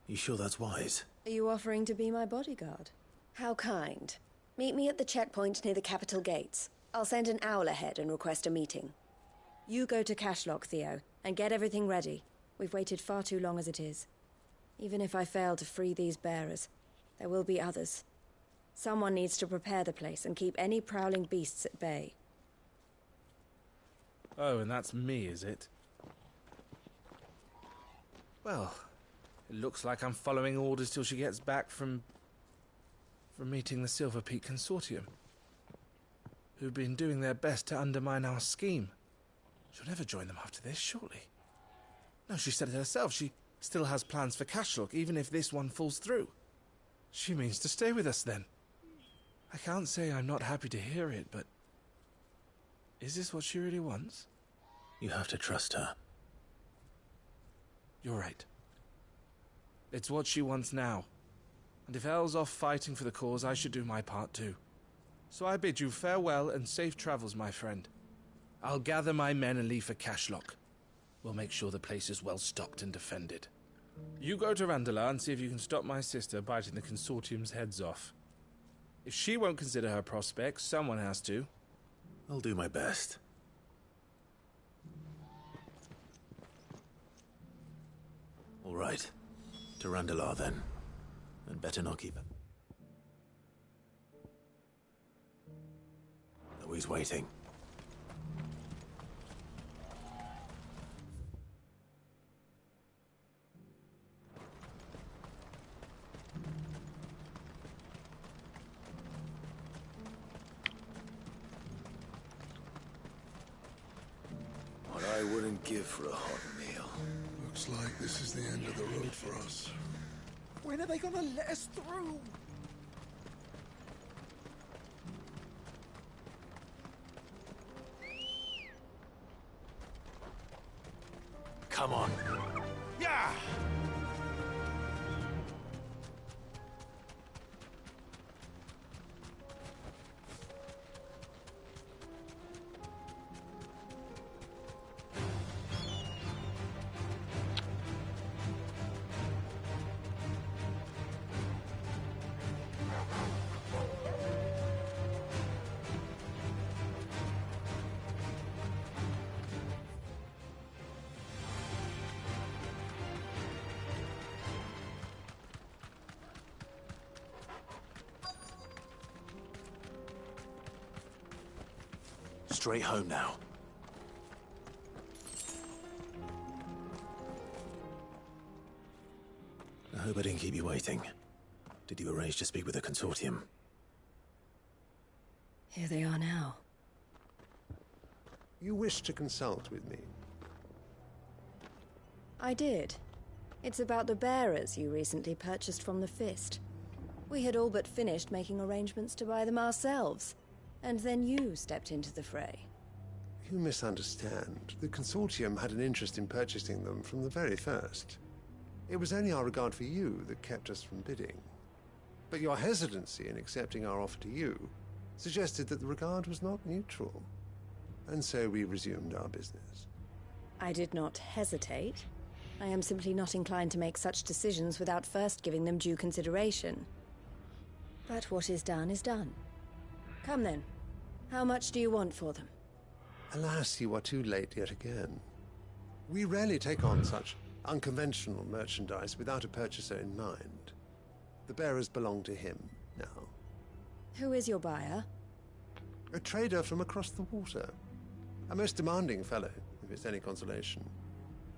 You sure that's wise? Are you offering to be my bodyguard? How kind. Meet me at the checkpoint near the capital gates. I'll send an owl ahead and request a meeting. You go to Cashlock, Theo, and get everything ready. We've waited far too long as it is. Even if I fail to free these bearers, there will be others. Someone needs to prepare the place and keep any prowling beasts at bay. Oh, and that's me, is it? Well, it looks like I'm following orders till she gets back from meeting the Silver Peak Consortium, who've been doing their best to undermine our scheme. She'll never join them after this, surely. No, she said it herself. She still has plans for Cashlock, even if this one falls through. She means to stay with us, then. I can't say I'm not happy to hear it, but... is this what she really wants? You have to trust her. You're right. It's what she wants now. And if Elle's off fighting for the cause, I should do my part too. So I bid you farewell and safe travels, my friend. I'll gather my men and leave for Cashlock. We'll make sure the place is well stocked and defended. You go to Randalar and see if you can stop my sister biting the consortium's heads off. If she won't consider her prospects, someone has to. I'll do my best. All right. To Randalar, then. And better not keep it. Oh, he's waiting. What I wouldn't give for a hot meal. Looks like this is the end of the road for us. When are they gonna let us through? Come on. Yeah! Straight home now. I hope I didn't keep you waiting. Did you arrange to speak with the consortium? Here they are now. You wish to consult with me? I did. It's about the bearers you recently purchased from the Fist. We had all but finished making arrangements to buy them ourselves. And then you stepped into the fray. You misunderstand. The consortium had an interest in purchasing them from the very first. It was only our regard for you that kept us from bidding. But your hesitancy in accepting our offer to you suggested that the regard was not mutual. And so we resumed our business. I did not hesitate. I am simply not inclined to make such decisions without first giving them due consideration. But what is done is done. Come then. How much do you want for them? Alas, you are too late yet again. We rarely take on such unconventional merchandise without a purchaser in mind. The bearers belong to him now, Who is your buyer? A trader from across the water. A most demanding fellow, if it's any consolation.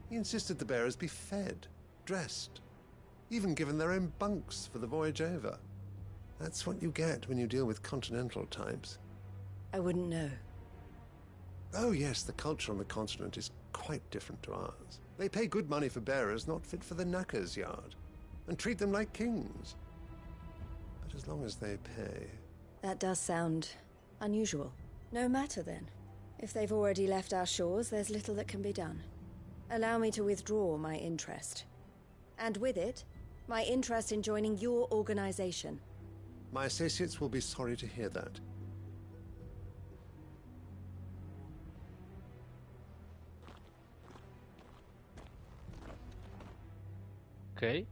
He insisted the bearers be fed, dressed, even given their own bunks for the voyage over. That's what you get when you deal with continental types. I wouldn't know. Oh yes, the culture on the continent is quite different to ours. They pay good money for bearers not fit for the knacker's yard, and treat them like kings. But as long as they pay... That does sound unusual. No matter then. If they've already left our shores, there's little that can be done. Allow me to withdraw my interest. And with it, my interest in joining your organization. My associates will be sorry to hear that. Okay.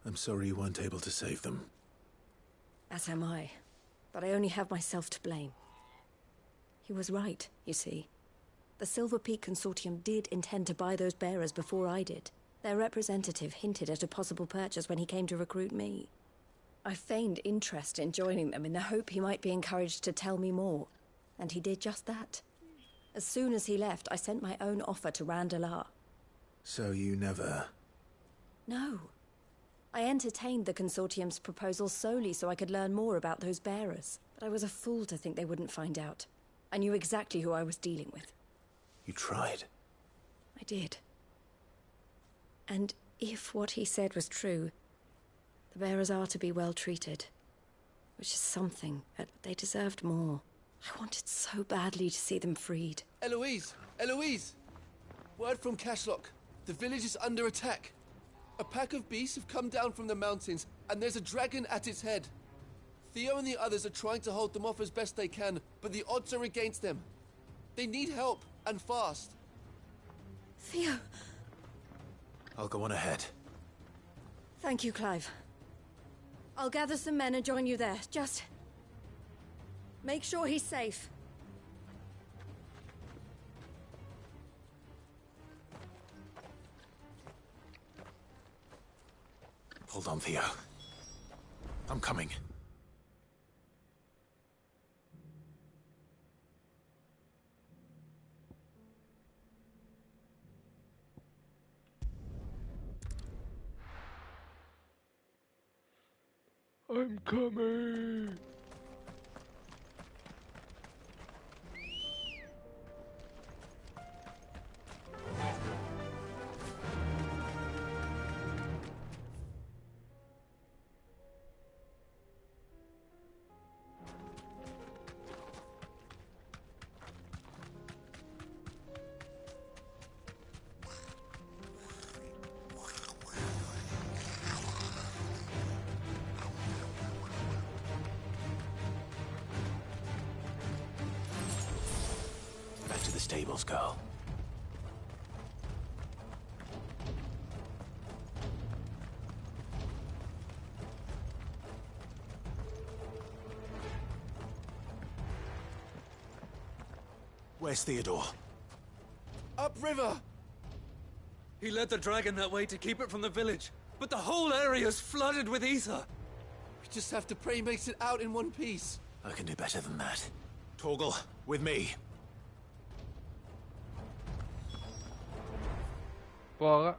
I'm sorry you weren't able to save them. As am I. But I only have myself to blame. He was right, you see. The Silver Peak Consortium did intend to buy those bearers before I did. Their representative hinted at a possible purchase when he came to recruit me. I feigned interest in joining them in the hope he might be encouraged to tell me more. And he did just that. As soon as he left, I sent my own offer to Randalar. So you never... No. I entertained the Consortium's proposal solely so I could learn more about those bearers. But I was a fool to think they wouldn't find out. I knew exactly who I was dealing with. You tried? I did. And if what he said was true, the bearers are to be well treated. Which is something, but they deserved more. I wanted so badly to see them freed. Eloise! Eloise! Word from Cashlock. The village is under attack. A pack of beasts have come down from the mountains, and there's a dragon at its head. Theo and the others are trying to hold them off as best they can, but the odds are against them. They need help, and fast. Theo! I'll go on ahead. Thank you, Clive. I'll gather some men and join you there. Just... make sure he's safe. Hold on, Theo. I'm coming. I'm coming. Back to the stables, girl. Where's Theodore? Upriver! He led the dragon that way to keep it from the village, but the whole area's flooded with ether. We just have to pray he makes it out in one piece. I can do better than that. Torgal, with me. Bora.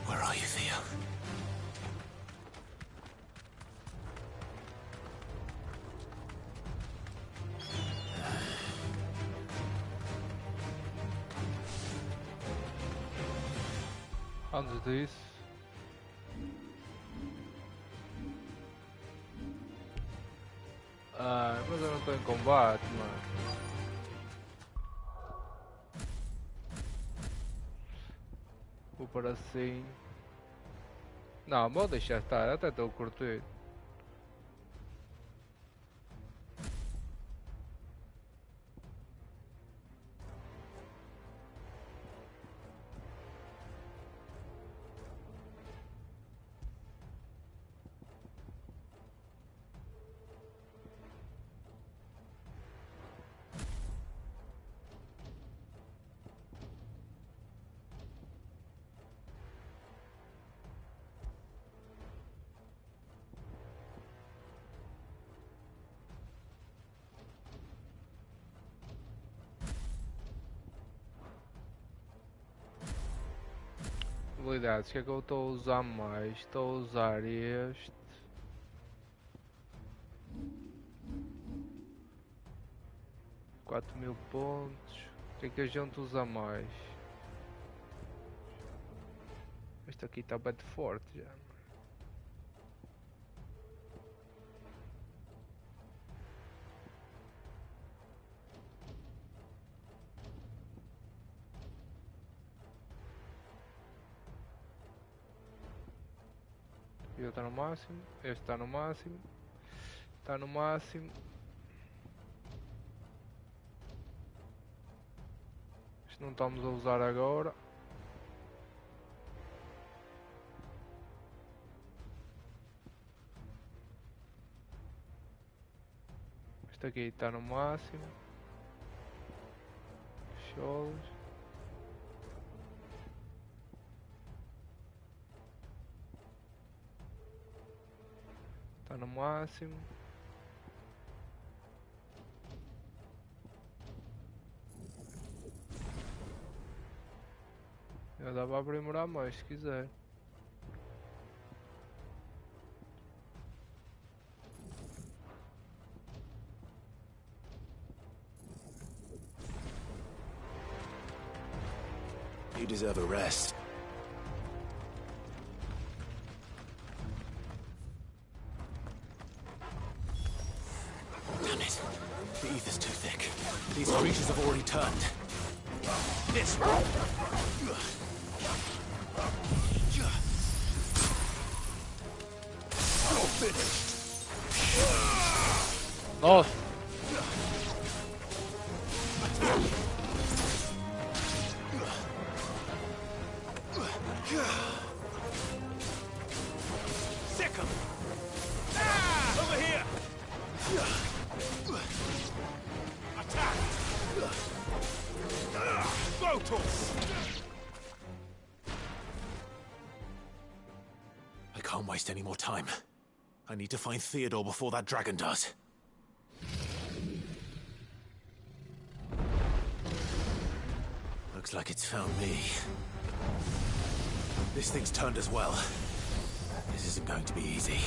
Where are you, Theo? Antes disso, estou em combate, mano. Vou para assim. Não, vou deixar estar, até estou a curtir. Habilidades, que é que eu estou a usar mais? Estou a usar este. $4.000 pontos. O que é que a gente usa mais? Este aqui está bem forte já. Este está no máximo, este está no máximo, está no máximo. Este não estamos a usar agora. Este aqui está no máximo. Shows. Está no máximo. Já dá para aprimorar mais se quiser. You deserve a rest. Damn it. The ether's too thick. These creatures have already turned. This one. You're finished. Nossa. Sick 'em. Ah! Over here. Attack. Photos. I can't waste any more time. I need to find Theodore before that dragon does. Looks like it's found me. This thing's turned as well. This isn't going to be easy.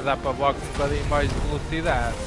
Dá para voar com um bocadinho mais de velocidade.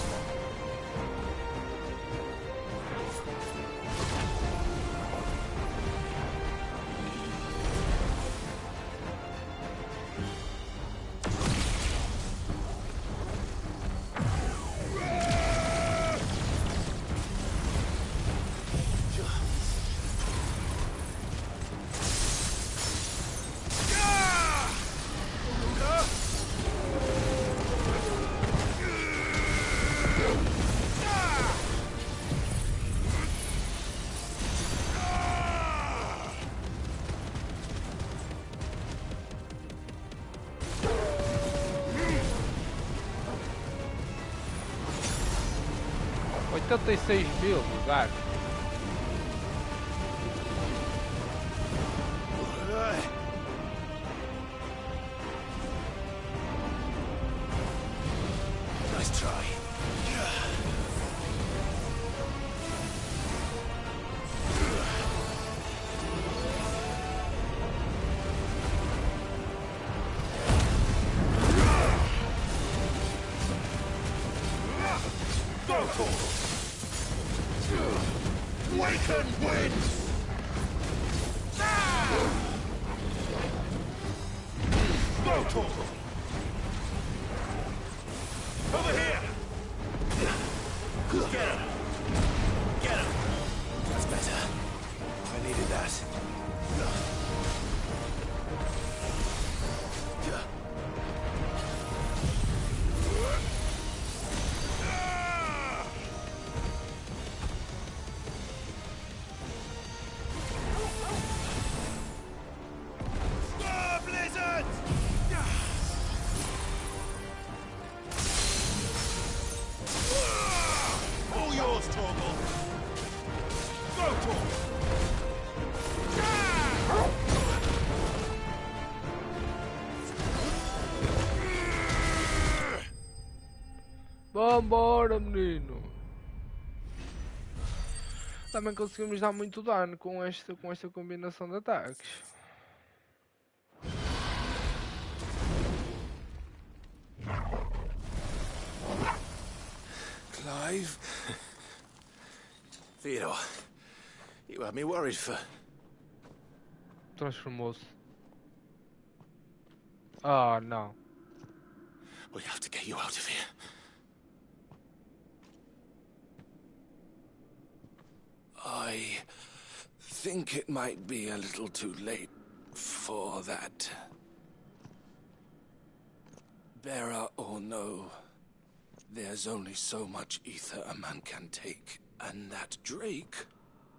56.000 lugares. Nice try. Waken wins! Go, Torgal! Over here! Get him! Get him! That's better. I needed that. All yours, Torgal! Go, Torgal! Vambora, menino! Também conseguimos dar muito dano com esta combinação de ataques. Clive? Theodore, you had me worried for... Transformou-se. Ah, não. We have to get you out of here. I think it might be a little too late for that. Bearer or no, there's only so much ether a man can take, and that Drake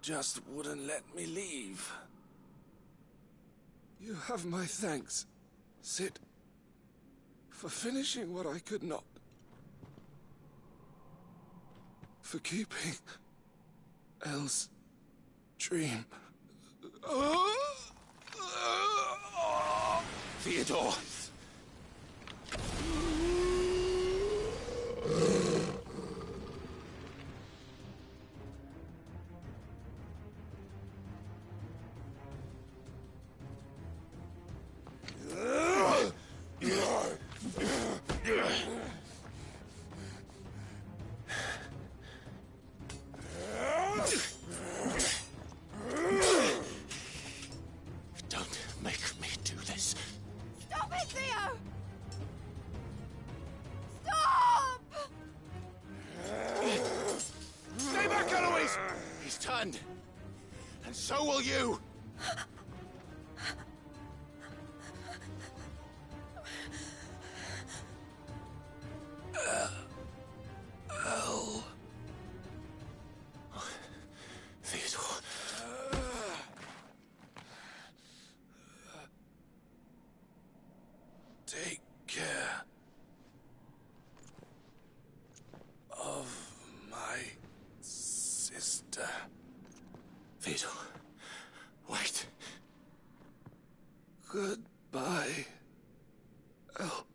just wouldn't let me leave. You have my thanks, Sid, for finishing what I could not. For keeping Elle's dream. Theodore! Don't make me do this. Stop it, Theo! Stop! Stay back, Eloise! He's turned. And so will you! Elle. Theodore. Take care of my sister. Theodore, wait. Goodbye, Elle.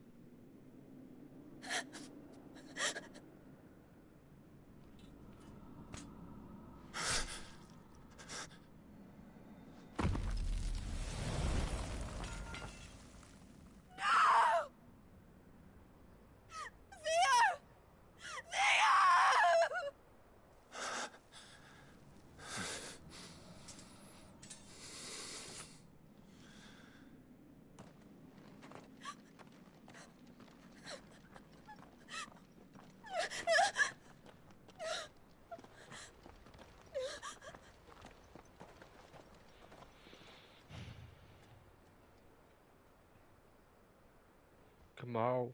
Que mal.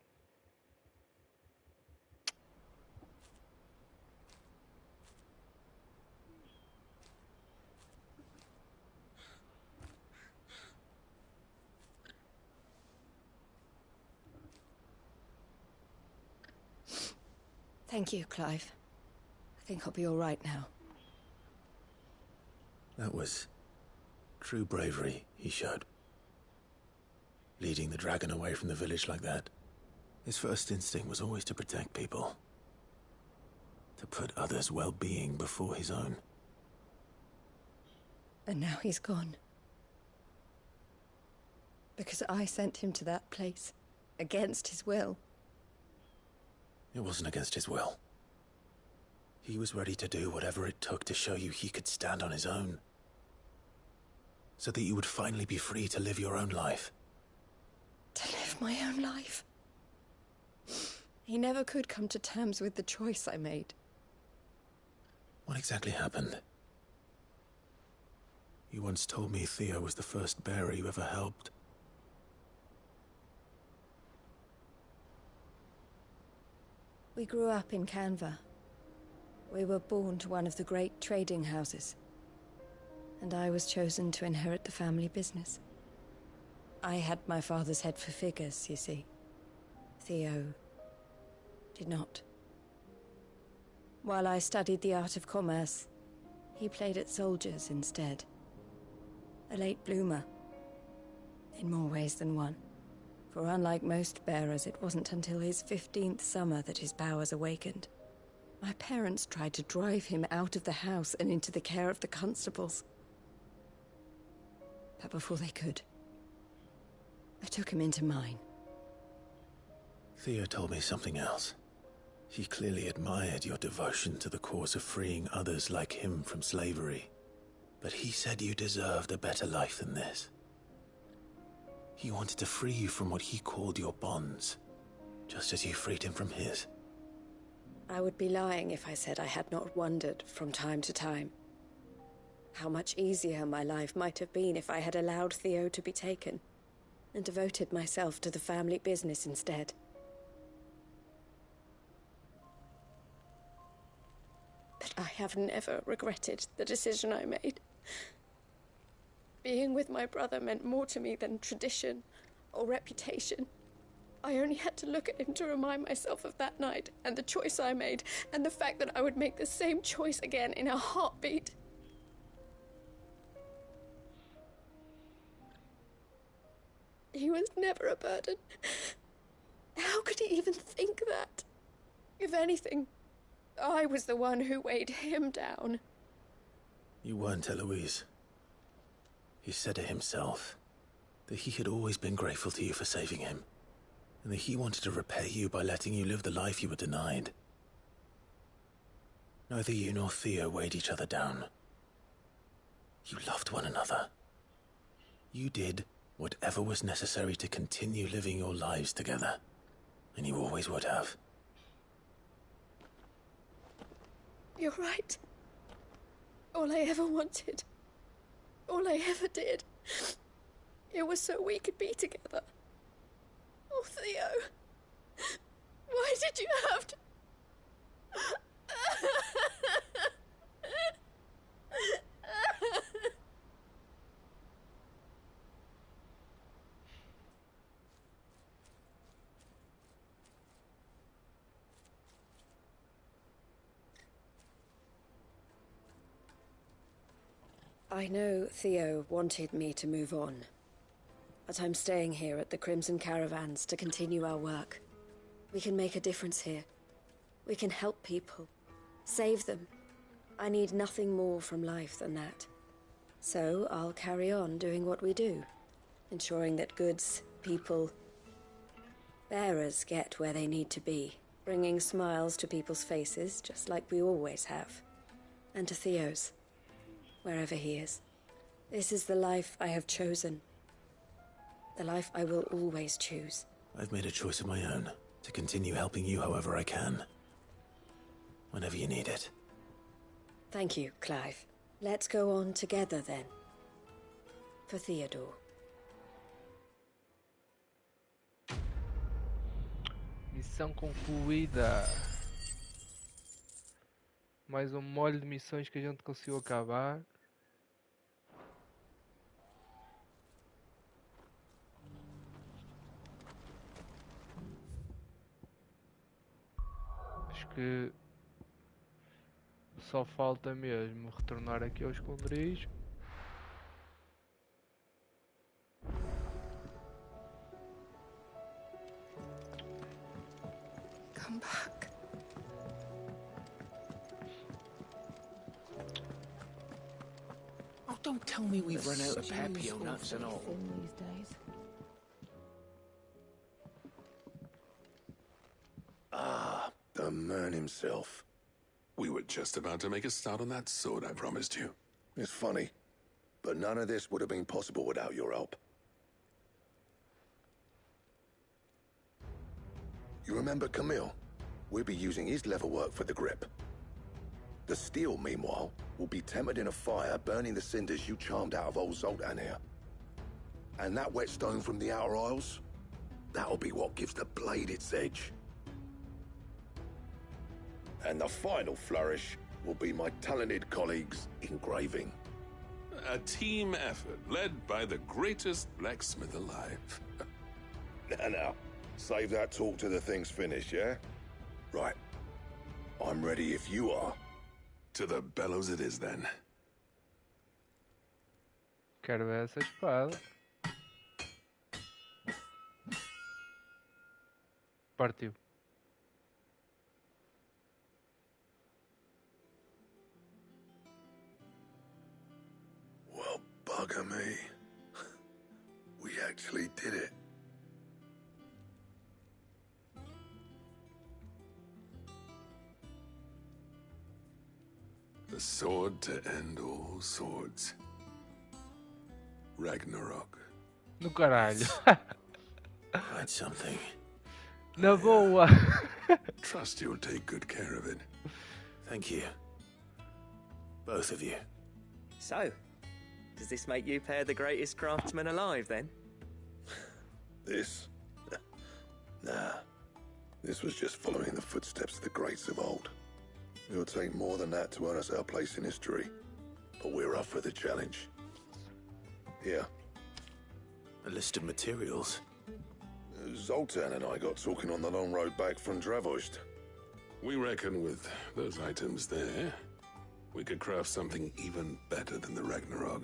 Thank you, Clive. think I'll be all right now. That was true bravery he showed. Leading the dragon away from the village like that. His first instinct was always to protect people. To put others' well-being before his own. And now he's gone. Because I sent him to that place, against his will. It wasn't against his will. He was ready to do whatever it took to show you he could stand on his own. So that you would finally be free to live your own life. To live my own life. He never could come to terms with the choice I made. What exactly happened? You once told me Theo was the first bearer you ever helped. We grew up in Canva. We were born to one of the great trading houses. And I was chosen to inherit the family business. I had my father's head for figures, you see. Theo did not. While I studied the art of commerce, he played at soldiers instead. A late bloomer. In more ways than one. For unlike most bearers, it wasn't until his 15th summer that his powers awakened. My parents tried to drive him out of the house and into the care of the constables. But before they could, I took him into mine. Theo told me something else. He clearly admired your devotion to the cause of freeing others like him from slavery. But he said you deserved a better life than this. He wanted to free you from what he called your bonds, just as you freed him from his. I would be lying if I said I had not wondered from time to time how much easier my life might have been if I had allowed Theo to be taken and devoted myself to the family business instead. But I have never regretted the decision I made. Being with my brother meant more to me than tradition or reputation. I only had to look at him to remind myself of that night and the choice I made and the fact that I would make the same choice again in a heartbeat. He was never a burden. How could he even think that? If anything, I was the one who weighed him down. You weren't, Eloise. He said it himself, that he had always been grateful to you for saving him, and that he wanted to repay you by letting you live the life you were denied. Neither you nor Theo weighed each other down. You loved one another. You did whatever was necessary to continue living your lives together, and you always would have. You're right. All I ever wanted, all I ever did, it was so we could be together. Oh, Theo, why did you have to... I know Theo wanted me to move on, but I'm staying here at the Crimson Caravans to continue our work. We can make a difference here. We can help people, save them. I need nothing more from life than that. So I'll carry on doing what we do, ensuring that goods, people, bearers get where they need to be, bringing smiles to people's faces just like we always have, and to Theo's. Wherever he is. This is the life I have chosen. The life I will always choose. I've made a choice of my own, to continue helping you however I can. Whenever you need it. Thank you, Clive. Let's go on together then. For Theodore. Missão concluída. Mais molho de missões que a gente conseguiu acabar. Acho que só falta mesmo retornar aqui ao esconderijo. Come back. Oh, don't tell me we've run out of papio nuts and all. These days. Ah, the man himself. We were just about to make a start on that sword I promised you. It's funny, but none of this would have been possible without your help. You remember Camille? We'll be using his leatherwork for the grip. The steel, meanwhile, will be tempered in a fire, burning the cinders you charmed out of old Zoltan here. And that whetstone from the Outer Isles? That'll be what gives the blade its edge. And the final flourish will be my talented colleagues' engraving. A team effort led by the greatest blacksmith alive. Now, save that talk till the thing's finished, yeah? Right. I'm ready if you are. To the bellows it is, then. Quero ver essa espada. Partiu. Well, bugger me. We actually did it. The sword to end all swords. Ragnarok. No caralho. Quite something. Na boa. Trust you'll take good care of it. Thank you. Both of you. So, does this make you pair the greatest craftsmen alive, then? This? Nah. This was just following the footsteps of the greats of old. It'll take more than that to earn us our place in history. But we're up for the challenge. Here. A list of materials. Zoltan and I got talking on the long road back from Dravost. We reckon with those items there, we could craft something even better than the Ragnarok.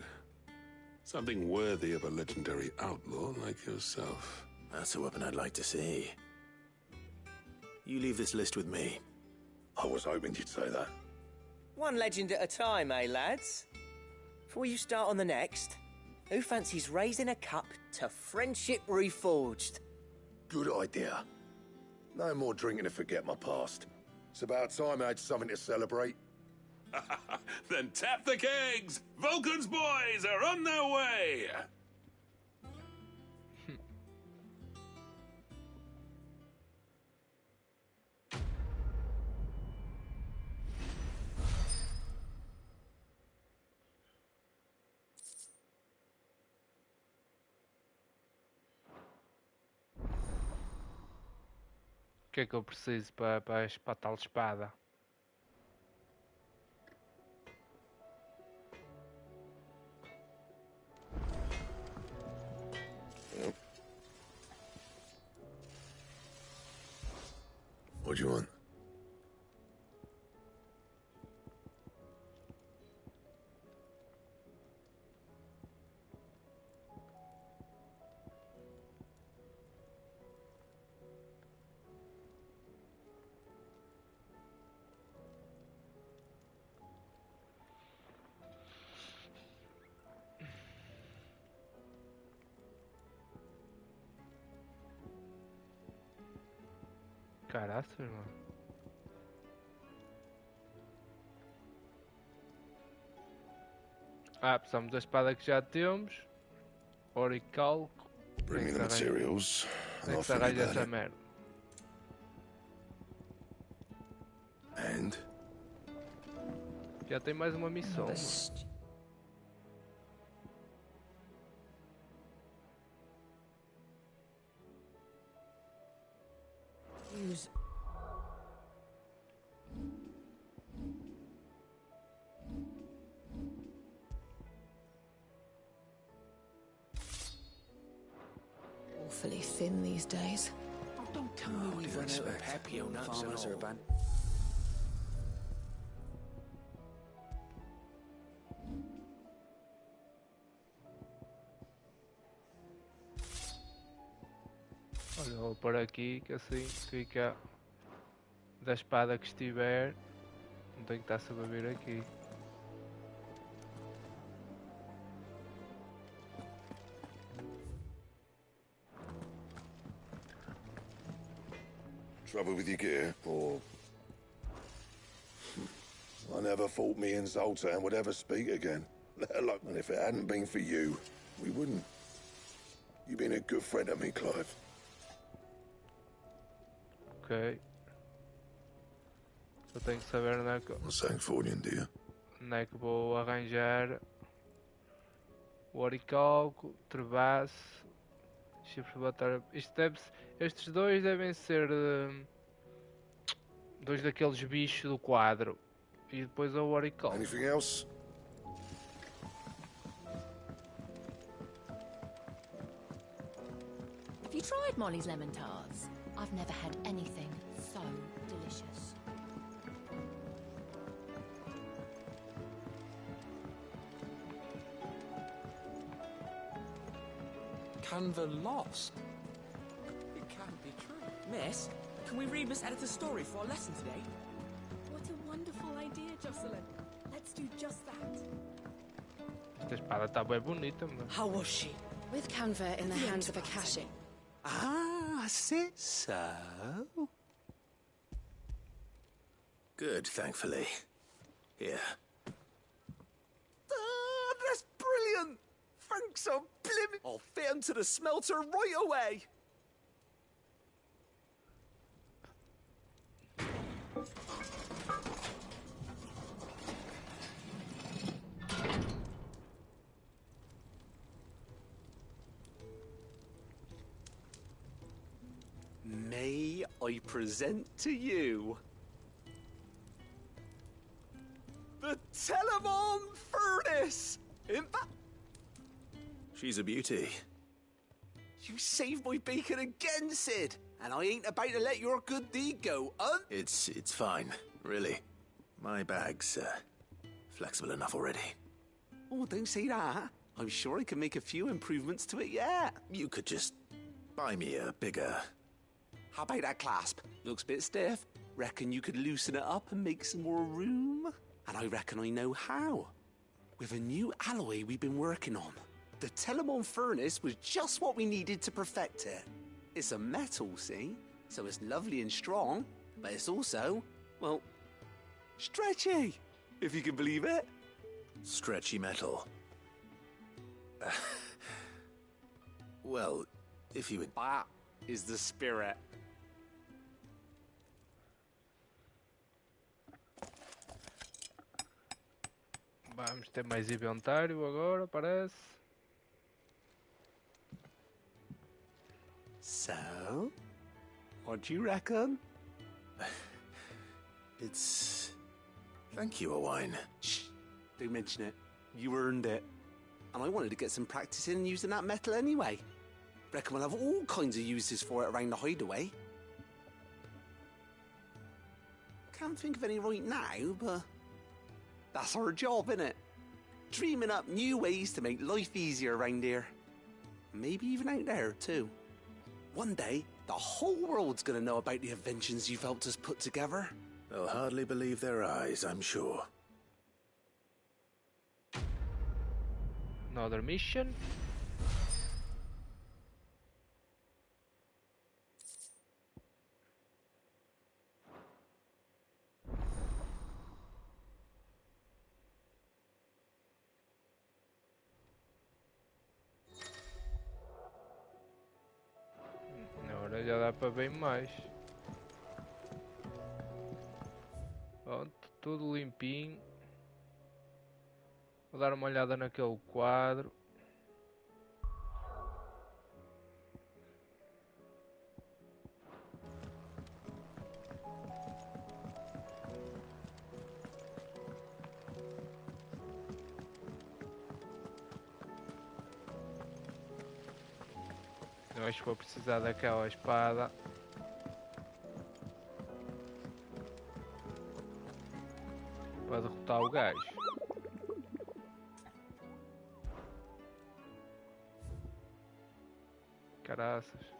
Something worthy of a legendary outlaw like yourself. That's a weapon I'd like to see. You leave this list with me. I was hoping you'd say that. One legend at a time, eh, lads? Before you start on the next, who fancies raising a cup to friendship reforged? Good idea. No more drinking to forget my past. It's about time I had something to celebrate. Then tap the kegs! Vulcan's boys are on their way! O que é que eu preciso para a tal espada? What do you want? Caraças, mano. Precisamos da espada que já temos. Oricalco. Bring me the materials, and I'll Como é que se forget arranja about essa it. merda? And? Já tem mais uma missão. mano. Use. Awfully thin these days. Oh, don't tell me we've run out of papio nuts and all. Olha, vou pôr aqui que assim fica da espada que estiver. Não tenho que estar sempre a vir aqui. Trouble with your gear, or... I never thought me and Zoltan would ever speak again. Let alone, and if it hadn't been for you, we wouldn't. You've been a good friend to me, Clive. Ok. Só tenho que saber onde é que... Onde é que vou arranjar o oricalco, trebaço, chifre de batalha. Estes dois devem ser dois daqueles bichos do quadro. E depois é o oricalco. Anything else? Have you tried Molly's lemon tarts? I've never had anything so delicious. Canva lost? It can't be true. Miss, can we read Miss Editor's story for our lesson today? What a wonderful idea, Jocelyn. Let's do just that. Esta espada está bem bonita, mano. How was she? With Canva in the hands of a cashier. Ah, so? Good, thankfully. Here. Ah, that's brilliant! Thanks a blimmin'! I'll fit 'em to the smelter right away! May I present to you the Telemon Furnace! In fact, She's a beauty. you saved my bacon again, Sid, and I ain't about to let your good deed go, It's fine, really. My bag's flexible enough already. Oh, don't say that. I'm sure I can make a few improvements to it yet. You could just buy me a bigger... How about that clasp? Looks a bit stiff. Reckon you could loosen it up and make some more room? And I reckon I know how. With a new alloy we've been working on. The Telemon Furnace was just what we needed to perfect it. It's a metal, see? So it's lovely and strong, but it's also, well, stretchy, if you can believe it. Stretchy metal. Well, if you would... That is the spirit. Vamos ter mais inventário agora, parece. So, what do you reckon? It's... Thank you, Owain. Shh, don't mention it. You earned it. And I wanted to get some practice in using that metal anyway. Reckon we'll have all kinds of uses for it around the hideaway. Can't think of any right now, but that's our job, innit? Dreaming up new ways to make life easier around here. Maybe even out there, too. One day, the whole world's gonna know about the inventions you've helped us put together. They'll hardly believe their eyes, I'm sure. Another mission. Agora já dá para bem mais. Pronto, tudo limpinho. Vou dar uma olhada naquele quadro. Eu acho que vou precisar daquela espada. Para derrotar o gajo. Caraças.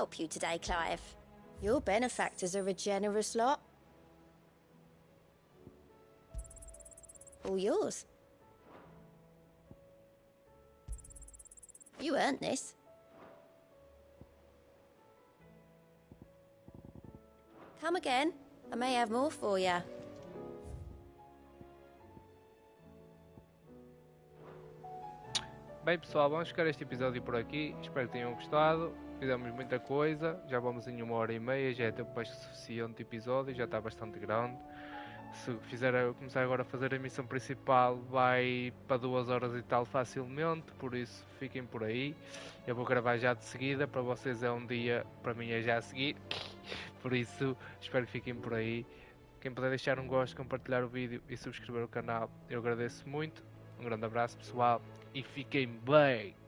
help you today, Clive? Your benefactors are a generous lot. All yours. You earned this. Come again. I may have more for you. Bem pessoal, vamos ficar este episódio por aqui, espero que tenham gostado, fizemos muita coisa, já vamos em 1h30, já é tempo mais que suficiente de episódio, já está bastante grande. Se começar agora a fazer a missão principal vai para 2 horas e tal facilmente, por isso fiquem por aí. Eu vou gravar já de seguida, para vocês é um dia, para mim é já a seguir, por isso espero que fiquem por aí. Quem puder deixar um gosto, compartilhar o vídeo e subscrever o canal, eu agradeço muito. Um grande abraço pessoal e fiquem bem!